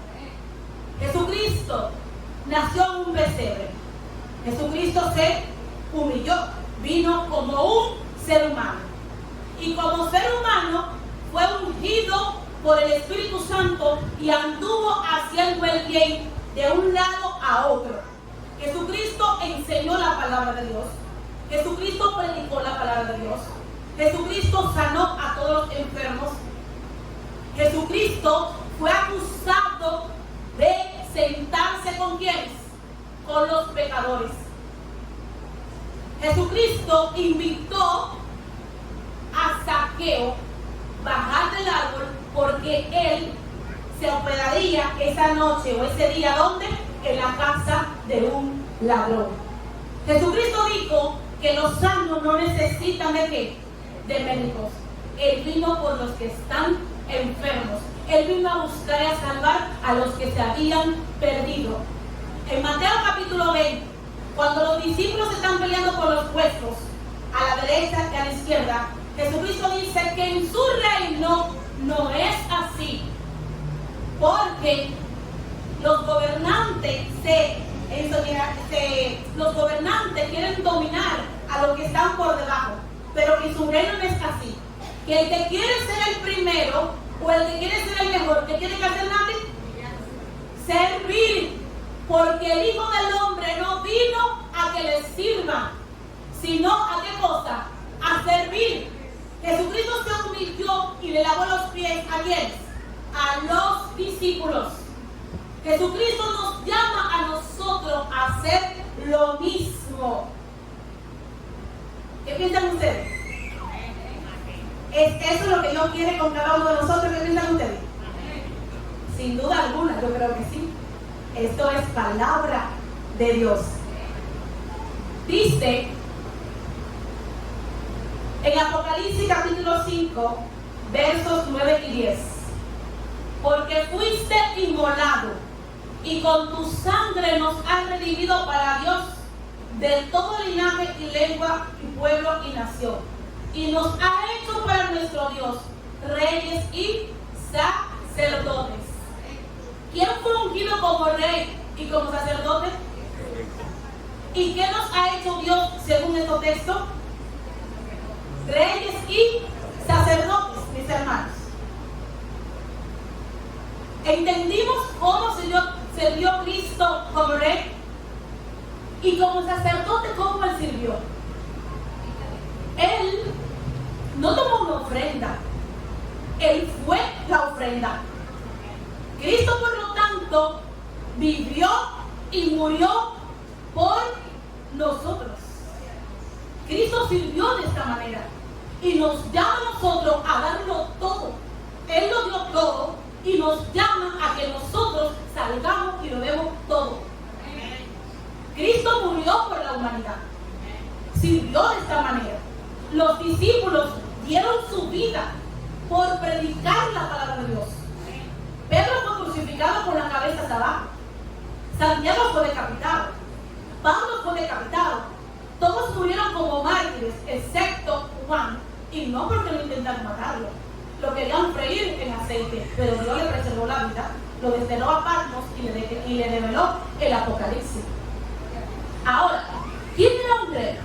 Jesucristo nació en un pesebre. Jesucristo se humilló, vino como un ser humano. Y como ser humano fue ungido por el Espíritu Santo y anduvo haciendo el bien de un lado a otro. Jesucristo enseñó la palabra de Dios. Jesucristo predicó la palabra de Dios. Jesucristo sanó a todos los enfermos. Jesucristo fue acusado de sentarse con quienes, con los pecadores. Jesucristo invitó a Zaqueo bajar del árbol porque él se hospedaría esa noche o ese día, ¿dónde? En la casa de un ladrón. Jesucristo dijo que los sanos no necesitan de qué, de médicos. Él vino por los que están enfermos. Él vino a buscar y a salvar a los que se habían perdido. En Mateo capítulo 20, cuando los discípulos están peleando por los puestos, a la derecha y a la izquierda, Jesucristo dice que en su reino no es así, porque los gobernantes quieren dominar a los que están por debajo, pero que su reino no es así. Que el que quiere ser el primero o el que quiere ser el mejor, ¿qué tiene que hacer nadie? Servir, porque el Hijo del Hombre no vino a que le sirvan, sino ¿a qué cosa? A servir. Jesucristo se humilló y le lavó los pies ¿a quién? A los discípulos. Jesucristo nos llama a nosotros a hacer lo mismo. ¿Qué piensan ustedes? ¿Es eso lo que Dios quiere con cada uno de nosotros? ¿Qué piensan ustedes? Sin duda alguna, yo creo que sí. Esto es palabra de Dios. Dice en Apocalipsis capítulo 5, versos 9 y 10. Porque fuiste inmolado y con tu sangre nos has redimido para Dios de todo linaje y lengua y pueblo y nación. Y nos ha hecho para nuestro Dios reyes y sacerdotes. ¿Quién fue ungido como rey y como sacerdote? ¿Y qué nos ha hecho Dios según estos textos? Reyes y sacerdotes, mis hermanos. ¿Entendimos cómo se dio Cristo como rey? Y como sacerdote, ¿cómo él sirvió? Él no tomó una ofrenda, él fue la ofrenda. Cristo, por lo tanto, vivió y murió por nosotros. Cristo sirvió de esta manera y nos llama a nosotros a darlo todo. Él lo dio todo y nos llama a que nosotros salgamos y lo demos todo. Cristo murió por la humanidad, sirvió de esta manera. Los discípulos dieron su vida por predicar la palabra de Dios. Pedro fue crucificado con la cabeza hacia abajo. Santiago fue decapitado. Pablo fue decapitado. Todos murieron como mártires, excepto Juan, y no porque lo intentaron matarlo. Lo querían freír en aceite, pero Dios le preservó la vida, lo desterró a Patmos y le reveló el Apocalipsis. Ahora, ¿quién era un rey?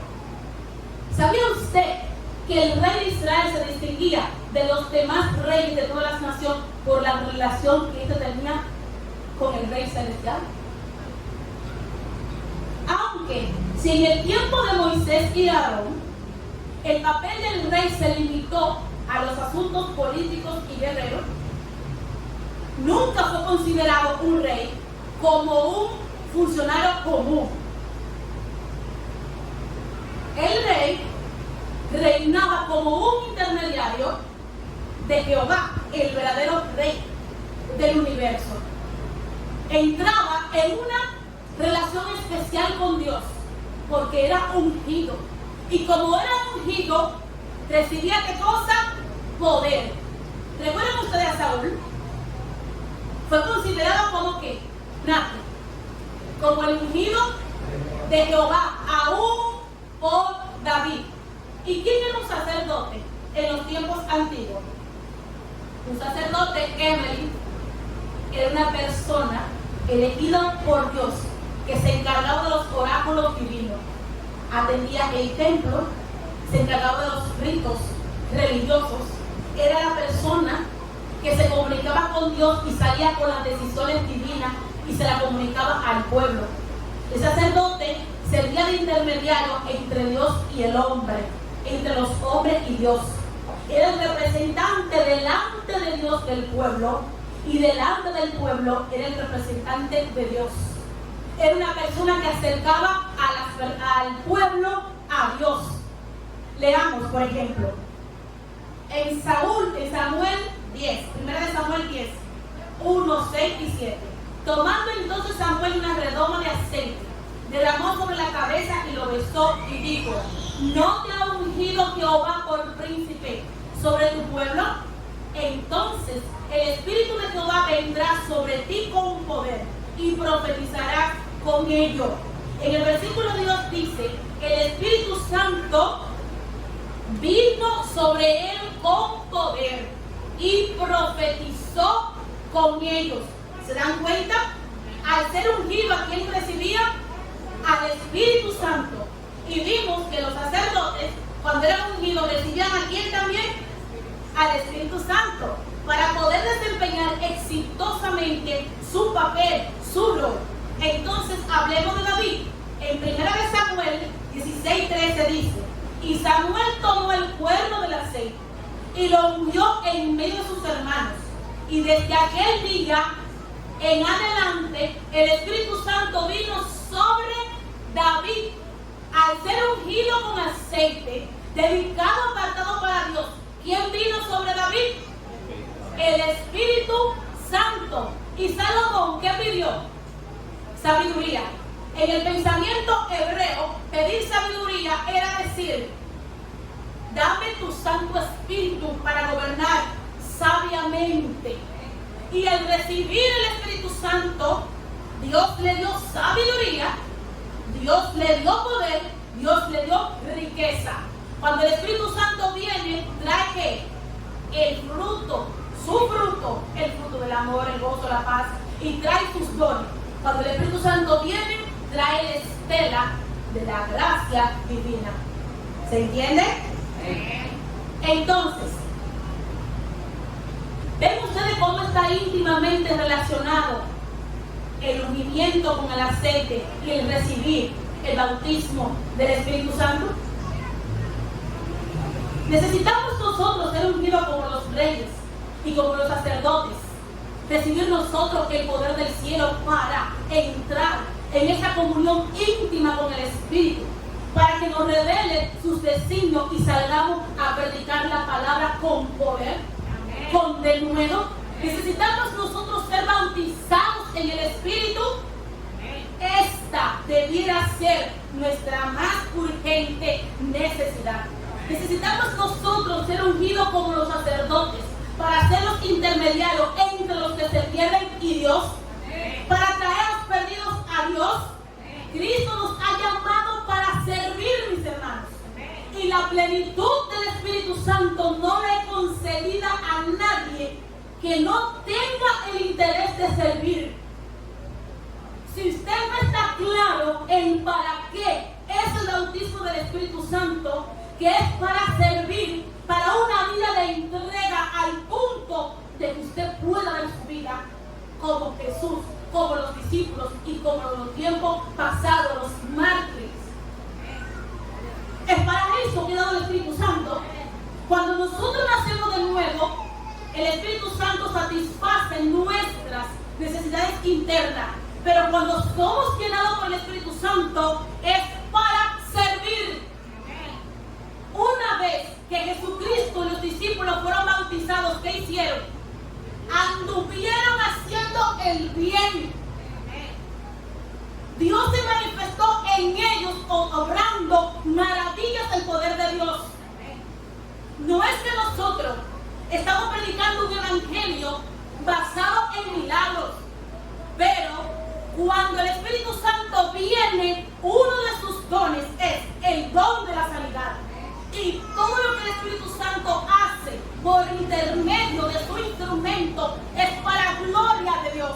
¿Sabía usted que el rey de Israel se distinguía de los demás reyes de todas las naciones por la relación que éste tenía con el rey celestial? Aunque, si en el tiempo de Moisés y Aarón, el papel del rey se limitó a los asuntos políticos y guerreros, nunca fue considerado un rey como un funcionario común. El rey reinaba como un intermediario de Jehová, el verdadero rey del universo. Entraba en una relación especial con Dios porque era ungido, y como era ungido recibía ¿qué cosa? Poder. ¿Recuerdan ustedes a Saúl? Fue considerado como ¿qué? Nada, como el ungido de Jehová, aún por David. ¿Y quién era un sacerdote en los tiempos antiguos? Un sacerdote, Emily, era una persona elegida por Dios que se encargaba de los oráculos divinos, atendía el templo, se encargaba de los ritos religiosos, era la persona que se comunicaba con Dios y salía con las decisiones divinas y se la comunicaba al pueblo. El sacerdote servía de intermediario entre Dios y el hombre, entre los hombres y Dios. Era el representante delante de Dios del pueblo, y delante del pueblo era el representante de Dios. Era una persona que acercaba al pueblo a Dios. Leamos, por ejemplo, en Samuel 10, 1 Samuel 10, 1, 6 y 7. Tomando entonces Samuel una redoma de aceite, derramó sobre la cabeza y lo besó y dijo: ¿no te ha ungido Jehová por príncipe sobre tu pueblo? Entonces el Espíritu de Jehová vendrá sobre ti con poder y profetizarás con ello. En el versículo Dios dice: el Espíritu Santo vino sobre él con poder y profetizó con ellos. ¿Se dan cuenta? Al ser ungido, ¿a quién recibía? Al Espíritu Santo. Y vimos que los sacerdotes, cuando eran ungidos, recibían ¿a quién también? Al Espíritu Santo, para poder desempeñar exitosamente su papel, su rol. Entonces hablemos de David. En 1 Samuel 16:13 dice: y Samuel tomó el cuerno del aceite y lo ungió en medio de sus hermanos, y desde aquel día en adelante el Espíritu Santo vino sobre David. Al ser ungido con aceite, dedicado, apartado para Dios, ¿quién vino sobre David? El Espíritu Santo. ¿Y Salomón qué pidió? Sabiduría. En el pensamiento hebreo, pedir sabiduría era decir: dame tu Santo Espíritu para gobernar sabiamente. Y al recibir el Espíritu Santo, Dios le dio sabiduría, Dios le dio poder, Dios le dio riqueza. Cuando el Espíritu Santo viene, trae ¿qué? El fruto, su fruto, el fruto del amor, el gozo, la paz, y trae sus dones. Cuando el Espíritu Santo viene, trae la estela de la gracia divina. ¿Se entiende? Entonces, ¿ven ustedes cómo está íntimamente relacionado el ungimiento con el aceite y el recibir el bautismo del Espíritu Santo? Necesitamos nosotros ser ungidos como los reyes y como los sacerdotes, recibir nosotros el poder del cielo para entrar en esa comunión íntima con el Espíritu, para que nos revele sus designios y salgamos a predicar la palabra con poder, con denuedo. Necesitamos nosotros ser bautizados en el Espíritu. Esta debiera ser nuestra más urgente necesidad. Necesitamos nosotros ser ungidos como los sacerdotes para ser los intermediarios entre los que se pierden y Dios, para traer a los perdidos a Dios. Cristo nos ha llamado para servirnos y la plenitud del Espíritu Santo no le es concedida a nadie que no tenga el interés de servir. Si usted no está claro en para qué es el bautismo del Espíritu Santo, que es para servir, para una vida de entrega al punto de que usted pueda dar su vida como Jesús, como los discípulos y como en los tiempos pasados, los mártires. Es para eso que ha dado el Espíritu Santo. Cuando nosotros nacemos de nuevo, el Espíritu Santo satisface nuestras necesidades internas. Pero cuando somos llenados por el Espíritu Santo, es para servir. Una vez que Jesucristo y los discípulos fueron bautizados, ¿qué hicieron? Anduvieron haciendo el bien. Dios se manifestó en ellos obrando maravillas del poder de Dios. No es que nosotros estamos predicando un evangelio basado en milagros, pero cuando el Espíritu Santo viene, uno de sus dones es el don de la sanidad. Y todo lo que el Espíritu Santo hace por intermedio de su instrumento es para gloria de Dios.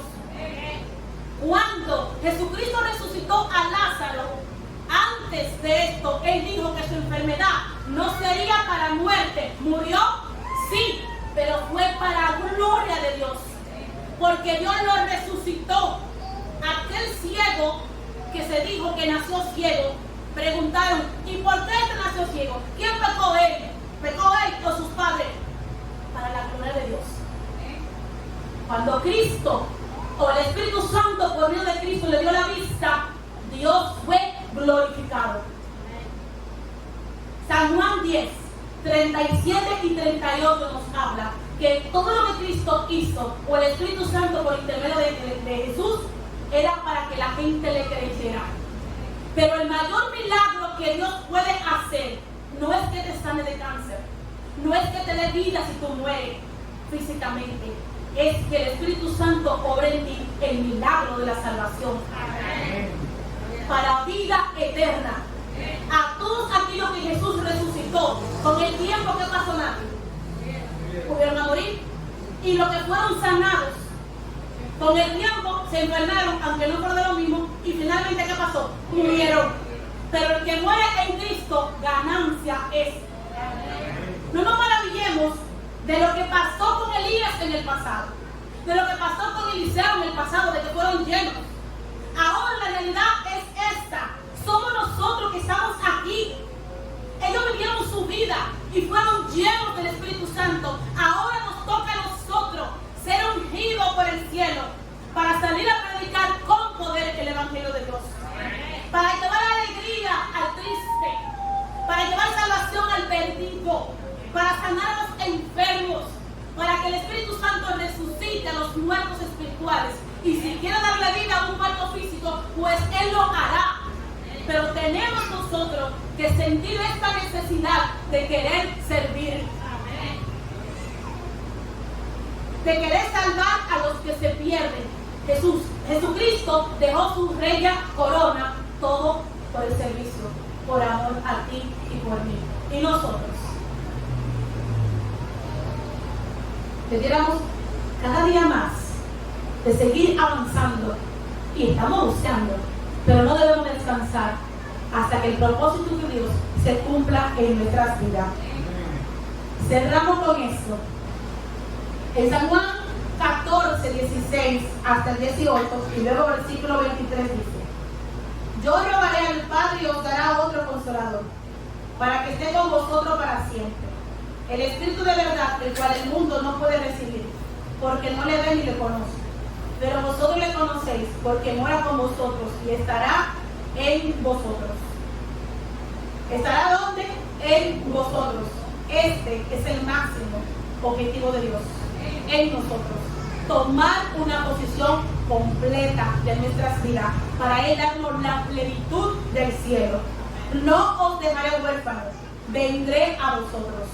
Cuando Jesucristo resucitó a Lázaro, antes de esto, Él dijo que su enfermedad no sería para muerte. ¿Murió? Sí, pero fue para gloria de Dios. Porque Dios lo resucitó. Aquel ciego que se dijo que nació ciego, preguntaron, ¿y por qué este nació ciego? ¿Quién pecó él? ¿Pecó él o sus padres? Para la gloria de Dios. Cuando Cristo o el Espíritu Santo por medio de Cristo le dio la vista, Dios fue glorificado. San Juan 10, 37 y 38 nos habla que todo lo que Cristo hizo o el Espíritu Santo por intermedio de Jesús era para que la gente le creyera. Pero el mayor milagro que Dios puede hacer no es que te sane de cáncer, no es que te dé vida si tú mueres físicamente, es que el Espíritu Santo obre en ti el milagro de la salvación. Amén. Para vida eterna. A todos aquellos que Jesús resucitó, con el tiempo que pasó nada, pudieron a morir, y los que fueron sanados, con el tiempo se enfermaron, aunque no fueron de lo mismo, y finalmente ¿qué pasó? Murieron. Pero el que muere en Cristo, ganancia es. No nos maravillemos de lo que pasó con Elías en el pasado, de lo que pasó con Eliseo en el pasado, de que fueron llenos. Ahora la realidad es esta. Somos nosotros que estamos aquí. Ellos vivieron su vida y fueron llenos del Espíritu Santo. Ahora nos toca a nosotros ser ungidos por el cielo para salir a predicar con poder el Evangelio de Dios, para llevar alegría al triste, para llevar salvación al perdido, para sanar a los enfermos, para que el Espíritu Santo resucite a los muertos espirituales. Y si quiere darle vida a un muerto físico, pues Él lo hará. Pero tenemos nosotros que sentir esta necesidad de querer servir, de querer salvar a los que se pierden. Jesucristo dejó su regia corona, todo por el servicio, por amor a ti y por mí. Y nosotros debiéramos cada día más de seguir avanzando, y estamos buscando, pero no debemos descansar hasta que el propósito de Dios se cumpla en nuestras vidas. Cerramos con esto. En San Juan 14, 16 hasta el 18, y luego versículo 23 dice: yo rogaré al Padre y os dará otro consolador, para que esté con vosotros para siempre, el Espíritu de verdad, el cual el mundo no puede recibir, porque no le ve ni le conoce. Pero vosotros le conocéis, porque mora con vosotros y estará en vosotros. ¿Estará dónde? En vosotros. Este es el máximo objetivo de Dios en nosotros. Tomar una posición completa de nuestras vidas para Él darnos la plenitud del cielo. No os dejaré huérfanos, vendré a vosotros.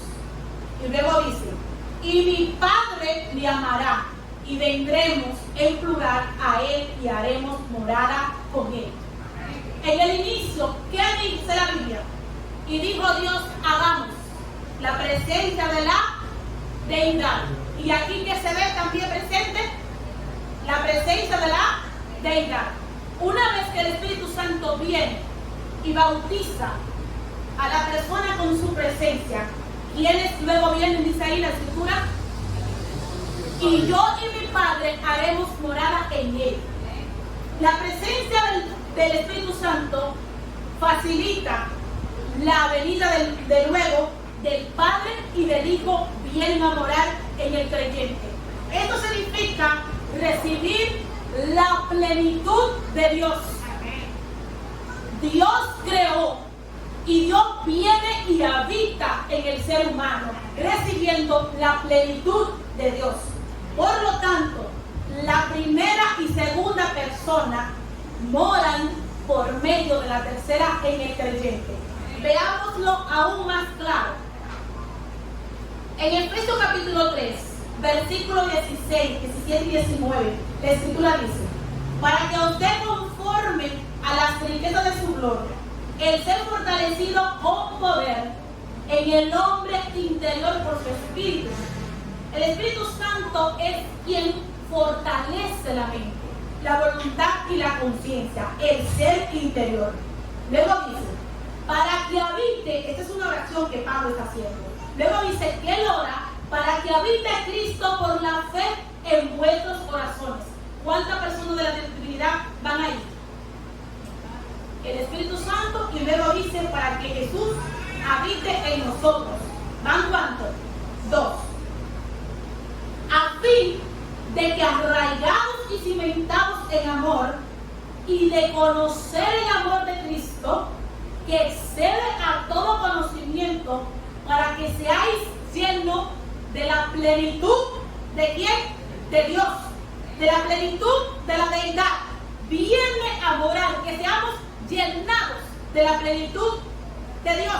Y luego dice: y mi Padre le amará, y vendremos en plural a Él y haremos morada con Él. En el inicio, ¿qué dice la Biblia? Y dijo Dios, hagamos la presencia de la deidad. Y aquí que se ve también presente la presencia de la deidad. Una vez que el Espíritu Santo viene y bautiza a la persona con su presencia, ¿quiénes luego vienen? Dice ahí la Escritura. Y yo y mi Padre haremos morada en él. La presencia del Espíritu Santo facilita la venida de luego del Padre y del Hijo vienen a morar en el creyente. Esto significa recibir la plenitud de Dios. Dios creó y Dios viene y habita en el ser humano, recibiendo la plenitud de Dios. Por lo tanto, la primera y segunda persona moran por medio de la tercera en el creyente. Veámoslo aún más claro. En Efesios capítulo 3, versículos 16, 17 y 19, la Escritura dice: para que os dé conforme a las riquezas de su gloria, el ser fortalecido con poder en el hombre interior por su Espíritu. El Espíritu Santo es quien fortalece la mente, la voluntad y la conciencia, el ser interior. Luego dice, para que habite, esta es una oración que Pablo está haciendo. Luego dice que él ora para que habite Cristo por la fe en vuestros corazones. ¿Cuántas personas de la Trinidad van ahí? El Espíritu Santo, y luego dice para que Jesús habite en nosotros. ¿Van cuántos? 2. A fin de que arraigados y cimentados en amor y de conocer el amor de Cristo, que excede a todo conocimiento, para que seáis llenos de la plenitud ¿de quién? De Dios, de la plenitud de la deidad. Viene a morar, que seamos llenados de la plenitud de Dios.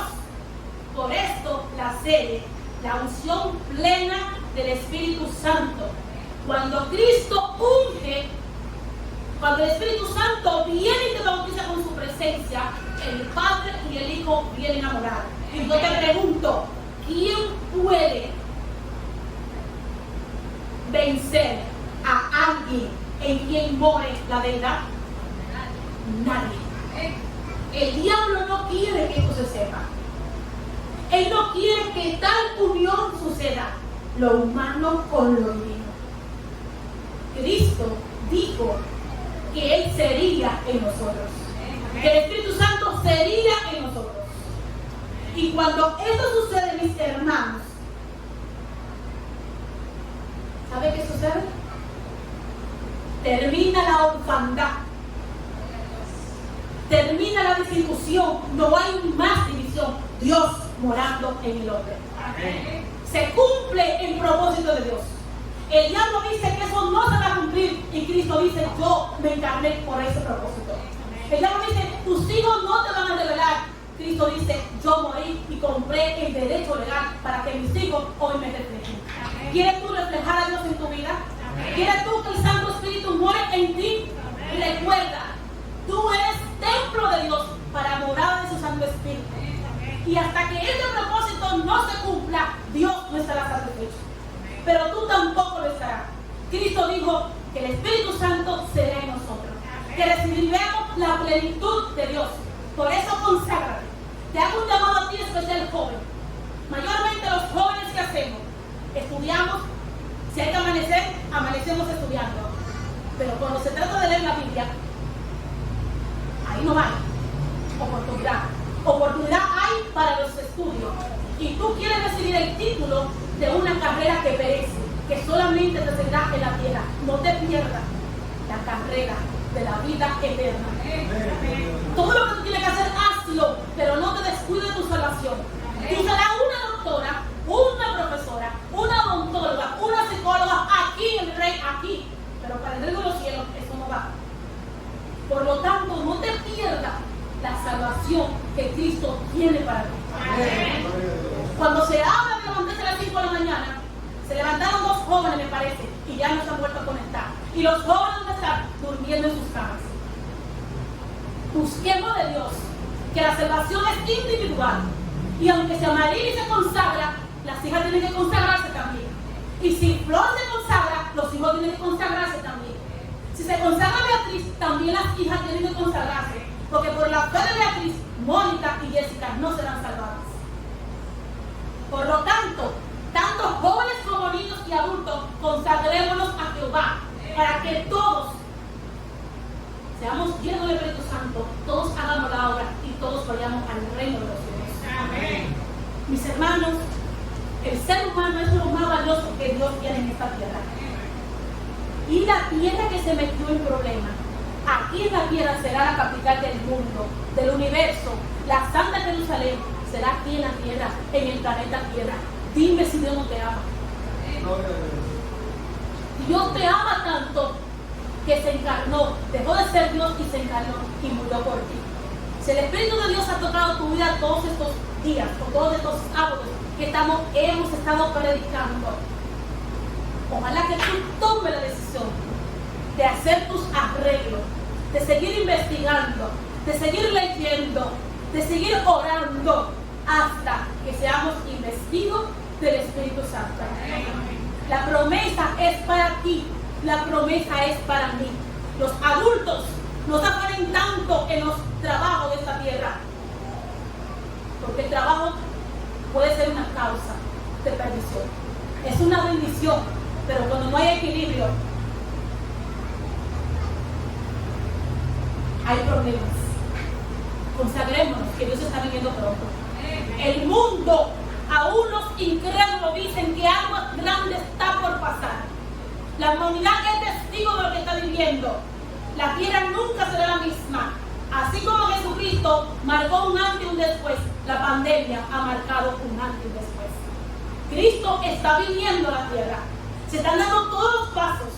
Por esto la serie, la unción plena del Espíritu Santo. Cuando Cristo unge, cuando el Espíritu Santo viene y te bautiza con su presencia, el Padre y el Hijo vienen a morar. Y yo te pregunto, ¿quién puede vencer a alguien en quien more la deidad? Nadie. El diablo no quiere que esto se sepa. Él no quiere que tal unión suceda, lo humano con lo divino. Cristo dijo que Él sería en nosotros, que el Espíritu Santo sería en nosotros. Y cuando esto sucede, mis hermanos, ¿sabe qué sucede? Termina la orfandad, termina la desilusión, no hay más división. Dios morando en el hombre. Amén. Se cumple el propósito de Dios. El diablo dice que eso no se va a cumplir y Cristo dice, yo me encarné por ese propósito. El diablo dice, tus hijos no te van a revelar. Cristo dice, yo morí y compré el derecho legal para que mis hijos hoy me reflejen. ¿Quieres tú reflejar a Dios en tu vida? ¿Quieres tú que el Santo Espíritu muere en ti? Recuerda, tú eres templo de Dios para morada de su Santo Espíritu. Y hasta que este propósito no se cumpla, Dios no estará satisfecho. Pero tú tampoco lo estarás. Cristo dijo que el Espíritu Santo será en nosotros, que recibiremos la plenitud de Dios. Por eso conságrate. Te hago un llamado a ti especial, joven. Mayormente los jóvenes que hacemos, estudiamos. Si hay que amanecer, amanecemos estudiando. Pero cuando se trata de leer la Biblia, ahí no hay oportunidad. Oportunidad hay para los estudios. Y tú quieres recibir el título de una carrera que perece, que solamente te será en la tierra. No te pierdas la carrera de la vida eterna. Todo lo que tú tienes que hacer, hazlo, pero no te descuides de tu salvación. Tú serás una doctora, una profesora, una odontóloga, una psicóloga, aquí el rey, aquí. Pero para el reino de los cielos eso no va. Por lo tanto, no te pierdas la salvación que Cristo tiene para ti. Cuando se habla de levantarse a las 5 de la mañana, se levantaron 2 jóvenes, me parece, y ya no se han vuelto a conectar. Y los jóvenes están durmiendo en sus camas. Busquemos de Dios que la salvación es individual. Y aunque se Amarili se consagra, las hijas tienen que consagrarse también. Y si Flor se consagra, los hijos tienen que consagrarse también. Si se consagra Beatriz, también las hijas tienen que consagrarse. Porque por la fe de Beatriz, Mónica y Jessica no serán salvadas. Por lo tanto, tanto jóvenes como niños y adultos, consagrémonos a Jehová, para que todos seamos llenos del Espíritu Santo, todos hagamos la obra y todos vayamos al reino de los cielos. Amén. Mis hermanos, el ser humano es lo más valioso que Dios tiene en esta tierra. Y la tierra que se metió en problemas, aquí en la tierra será la capital del mundo, del universo. La Santa Jerusalén será aquí en la tierra, en el planeta Tierra. Dime si Dios no te ama. Dios te ama tanto que se encarnó, dejó de ser Dios y se encarnó y murió por ti. Si el Espíritu de Dios ha tocado tu vida todos estos días, con todos estos sábados que hemos estado predicando, ojalá que tú tomes la decisión de hacer tus arreglos, de seguir investigando, de seguir leyendo, de seguir orando hasta que seamos investidos del Espíritu Santo. La promesa es para ti, la promesa es para mí. Los adultos no se afanen tanto en los trabajos de esta tierra, porque el trabajo puede ser una causa de perdición. Es una bendición, pero cuando no hay equilibrio, hay problemas. Consagrémonos, que Dios está viniendo pronto. El mundo, aún los incrédulos dicen que algo grande está por pasar. La humanidad es testigo de lo que está viviendo. La tierra nunca será la misma. Así como Jesucristo marcó un antes y un después, la pandemia ha marcado un antes y un después. Cristo está viniendo a la tierra. Se están dando todos los pasos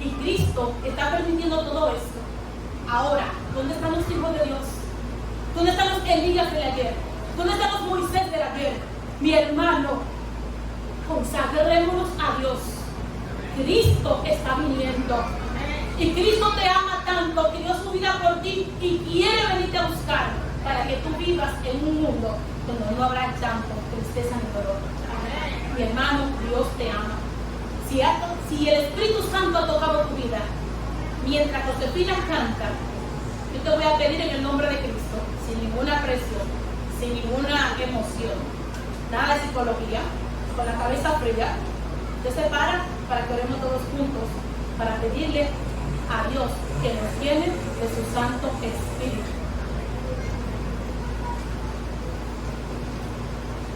y Cristo está permitiendo todo esto. Ahora, ¿dónde están los hijos de Dios? ¿Dónde están los Elías de ayer? ¿Dónde están los Moisés de ayer? Mi hermano, consagrémonos a Dios. Cristo está viniendo. Y Cristo te ama tanto que dio su vida por ti y quiere venirte a buscar para que tú vivas en un mundo donde no habrá llanto, tristeza ni dolor. Mi hermano, Dios te ama. Si el Espíritu Santo ha tocado tu vida, mientras Josefina canta, yo te voy a pedir en el nombre de Cristo, sin ninguna presión, sin ninguna emoción, nada de psicología, con la cabeza fría, te separa para que oremos todos juntos, para pedirle a Dios que nos llene de su Santo Espíritu.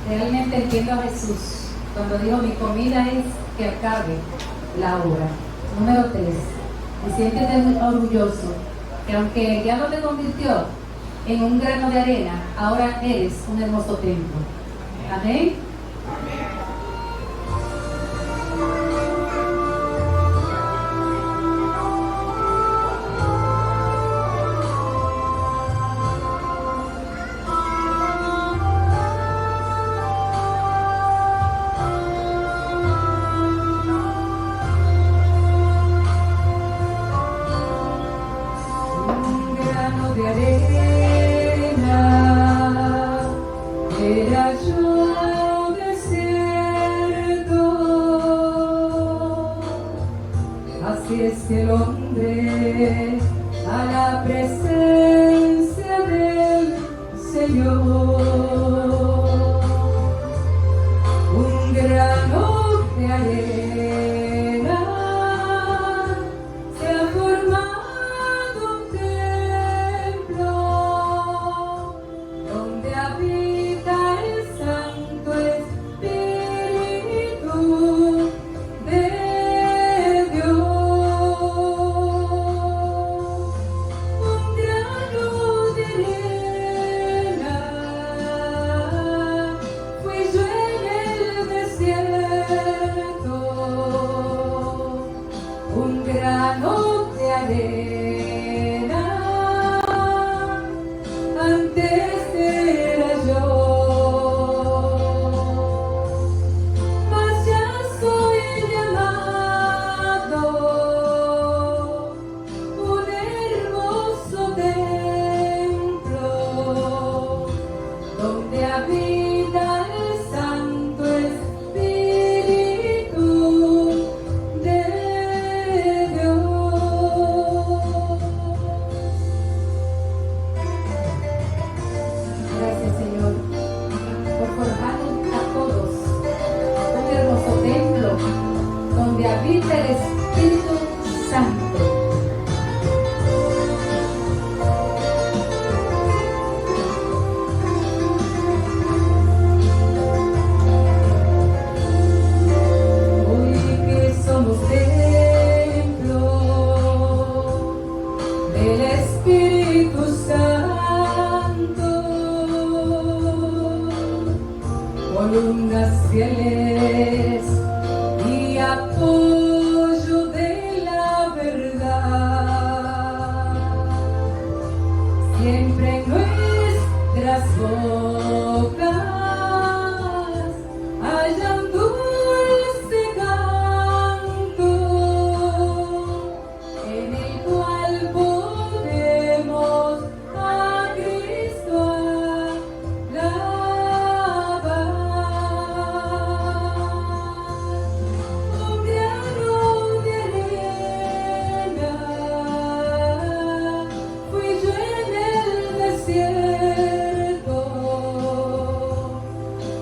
Realmente entiendo a Jesús cuando dijo: mi comida es que acabe la obra. Número 3. Y siéntete orgulloso que aunque ya no te convirtió en un grano de arena, ahora eres un hermoso templo. Amén. Así es que el hombre a la presencia del Señor, un grano de arena se ha formado un templo donde habita el Santo Espíritu de Dios. Un grano columnas fieles y apoyo de la verdad. Siempre en nuestras bocas haya un dulce canto en el cual podemos a Cristo alabar. Un grano de arena fui yo en el desierto,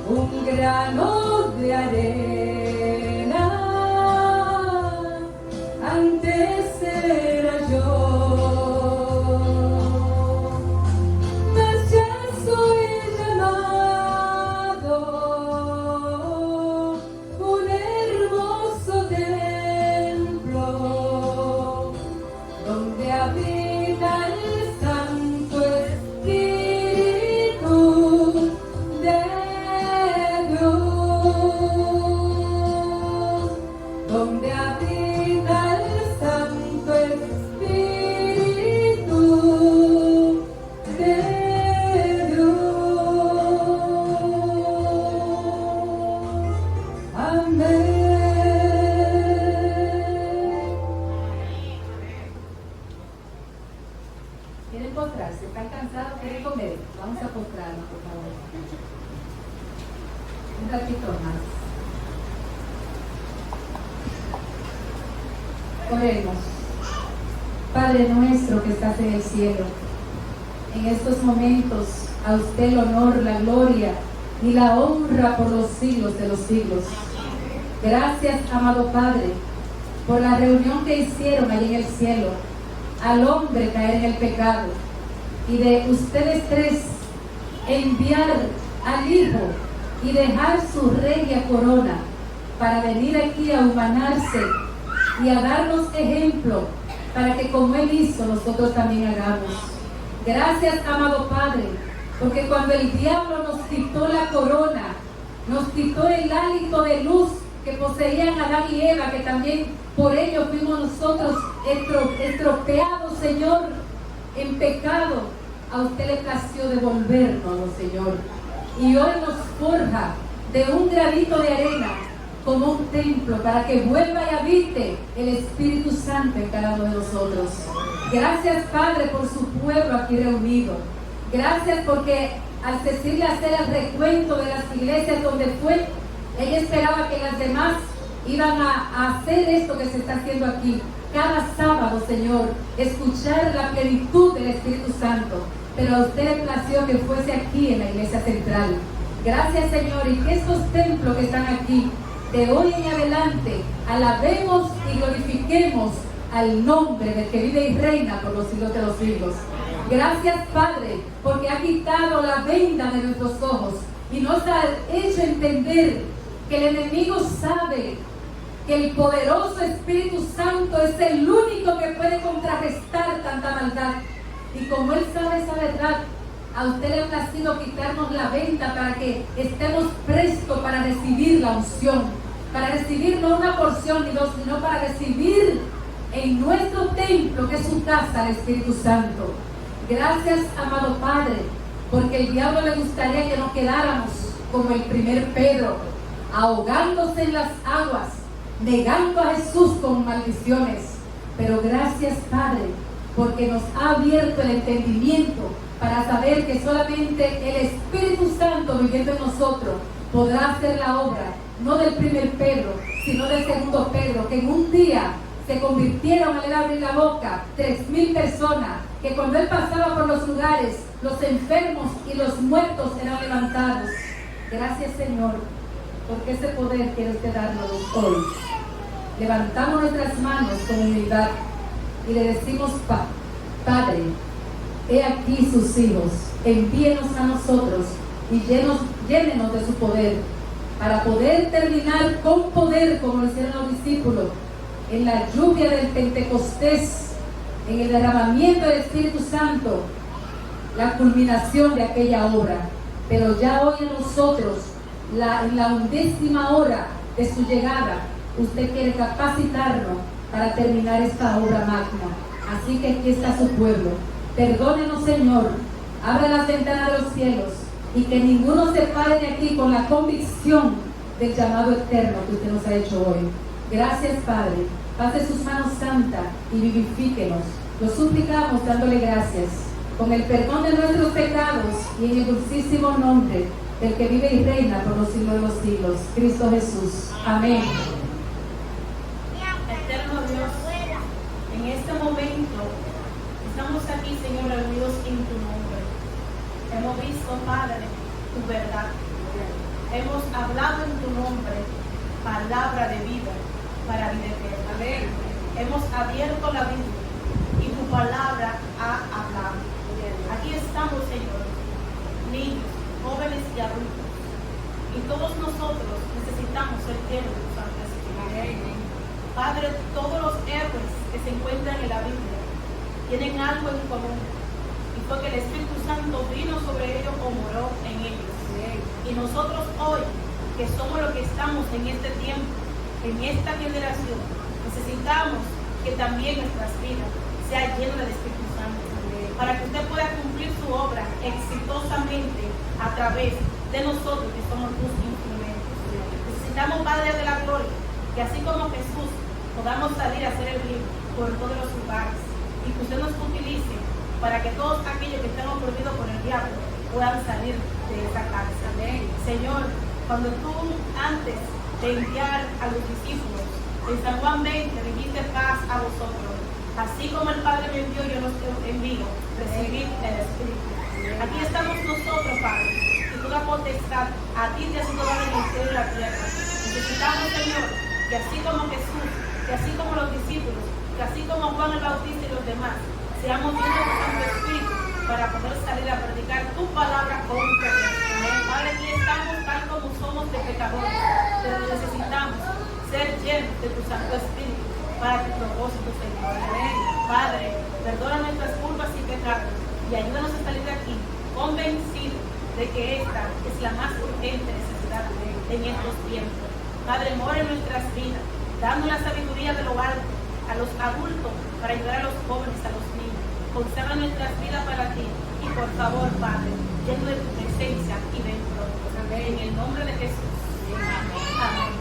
un grano de arena, antes era yo, mas ya soy llamado un hermoso templo donde habita el Santo Espíritu de Dios, donde habita el Santo Espíritu de Dios. Amén. ¿Quieren postrarse? ¿Están cansados? ¿Quieren comer? Vamos a postrarnos, por favor. Un ratito más. Oremos. Padre nuestro que estás en el cielo, en estos momentos a usted el honor, la gloria y la honra por los siglos de los siglos. Gracias, amado Padre, por la reunión que hicieron allí en el cielo, al hombre caer en el pecado, y de ustedes tres enviar al Hijo y dejar su regia corona para venir aquí a humanarse y a darnos ejemplo para que como Él hizo, nosotros también hagamos. Gracias, amado Padre, porque cuando el diablo nos quitó la corona, nos quitó el hálito de luz que poseían Adán y Eva, que también por ello fuimos nosotros estropeados, Señor, en pecado, a usted le plació devolvernos, Señor. Y hoy nos forja de un granito de arena como un templo para que vuelva y habite el Espíritu Santo en cada uno de nosotros. Gracias, Padre, por su pueblo aquí reunido. Gracias porque al Cecilia hacer el recuento de las iglesias donde fue, ella esperaba que las demás iban a hacer esto que se está haciendo aquí. Cada sábado, Señor, escuchar la plenitud del Espíritu Santo. Pero a usted le plació que fuese aquí en la iglesia central. Gracias, Señor, y que estos templos que están aquí, de hoy en adelante, alabemos y glorifiquemos al nombre del que vive y reina por los siglos de los siglos. Gracias, Padre, porque ha quitado la venda de nuestros ojos y nos ha hecho entender que el enemigo sabe que el poderoso Espíritu Santo es el único que puede contrarrestar tanta maldad. Y como Él sabe esa verdad, a usted le ha placido quitarnos la venda para que estemos prestos para recibir la unción, para recibir no una porción ni dos, sino para recibir en nuestro templo, que es su casa, el Espíritu Santo. Gracias, amado Padre, porque el diablo le gustaría que nos quedáramos como el primer Pedro, ahogándose en las aguas, negando a Jesús con maldiciones. Pero gracias, Padre, porque nos ha abierto el entendimiento para saber que solamente el Espíritu Santo viviendo en nosotros podrá hacer la obra, no del primer Pedro, sino del segundo Pedro, que en un día se convirtieron al abrir la boca 3,000 personas, que cuando Él pasaba por los lugares, los enfermos y los muertos eran levantados. Gracias, Señor, porque ese poder quiere usted darnos hoy. Levantamos nuestras manos con humildad y le decimos, Padre, he aquí sus hijos, envíenos a nosotros y llénenos de su poder, para poder terminar con poder, como lo hicieron los discípulos, en la lluvia del Pentecostés, en el derramamiento del Espíritu Santo, la culminación de aquella obra. Pero ya hoy en nosotros en la 11ª hora de su llegada, usted quiere capacitarnos para terminar esta obra magna. Así que aquí está su pueblo. Perdónenos, Señor. Abra las ventanas de los cielos y que ninguno se pare de aquí con la convicción del llamado eterno que usted nos ha hecho hoy. Gracias, Padre. Pase sus manos santas y vivifíquenos. Lo suplicamos dándole gracias, con el perdón de nuestros pecados y en el dulcísimo nombre del que vive y reina por los siglos de los siglos, Cristo Jesús. Amén. Eterno Dios, en este momento estamos aquí, Señor, reunidos en tu nombre. Hemos visto, Padre, tu verdad. Hemos hablado en tu nombre, palabra de vida para vida eterna. Amén. Hemos abierto la Biblia y tu palabra ha hablado. Aquí estamos, Señor, niños, jóvenes y adultos. Y todos nosotros necesitamos ser llenos de tu Santo Espíritu. Padre, todos los héroes que se encuentran en la Biblia tienen algo en común. Y fue que el Espíritu Santo vino sobre ellos o moró en ellos. Y nosotros hoy, que somos los que estamos en este tiempo, en esta generación, necesitamos que también nuestras vidas sean llenas del Espíritu Santo, para que usted pueda cumplir su obra exitosamente a través de nosotros que somos tus instrumentos. Necesitamos, Padre de la Gloria, que así como Jesús podamos salir a hacer el bien por todos los lugares y que usted nos utilice para que todos aquellos que estén oprimidos por el diablo puedan salir de esa cárcel. Señor, cuando tú antes de enviar a los discípulos en San Juan 20 dijiste paz a vosotros, así como el Padre me envió, yo los envío, recibid el Espíritu. Aquí estamos nosotros, Padre, y toda potestad a ti te ha sido dada en el cielo y la tierra. Necesitamos, Señor, que así como Jesús, que así como los discípulos, que así como Juan el Bautista y los demás, seamos llenos del Santo Espíritu para poder salir a predicar tu palabra con poder. Padre, aquí estamos tal como somos de pecadores, pero necesitamos ser llenos de tu Santo Espíritu para tu propósito, Señor. Padre, perdona nuestras culpas y pecados y ayúdanos a salir de aquí convencidos de que esta es la más urgente necesidad en estos tiempos. Padre, mora en nuestras vidas, dando la sabiduría de lo alto a los adultos para ayudar a los jóvenes, a los niños. Consagra nuestras vidas para ti y por favor, Padre, lleno de tu presencia y de tu pronto. En el nombre de Jesús. Amén. Amén.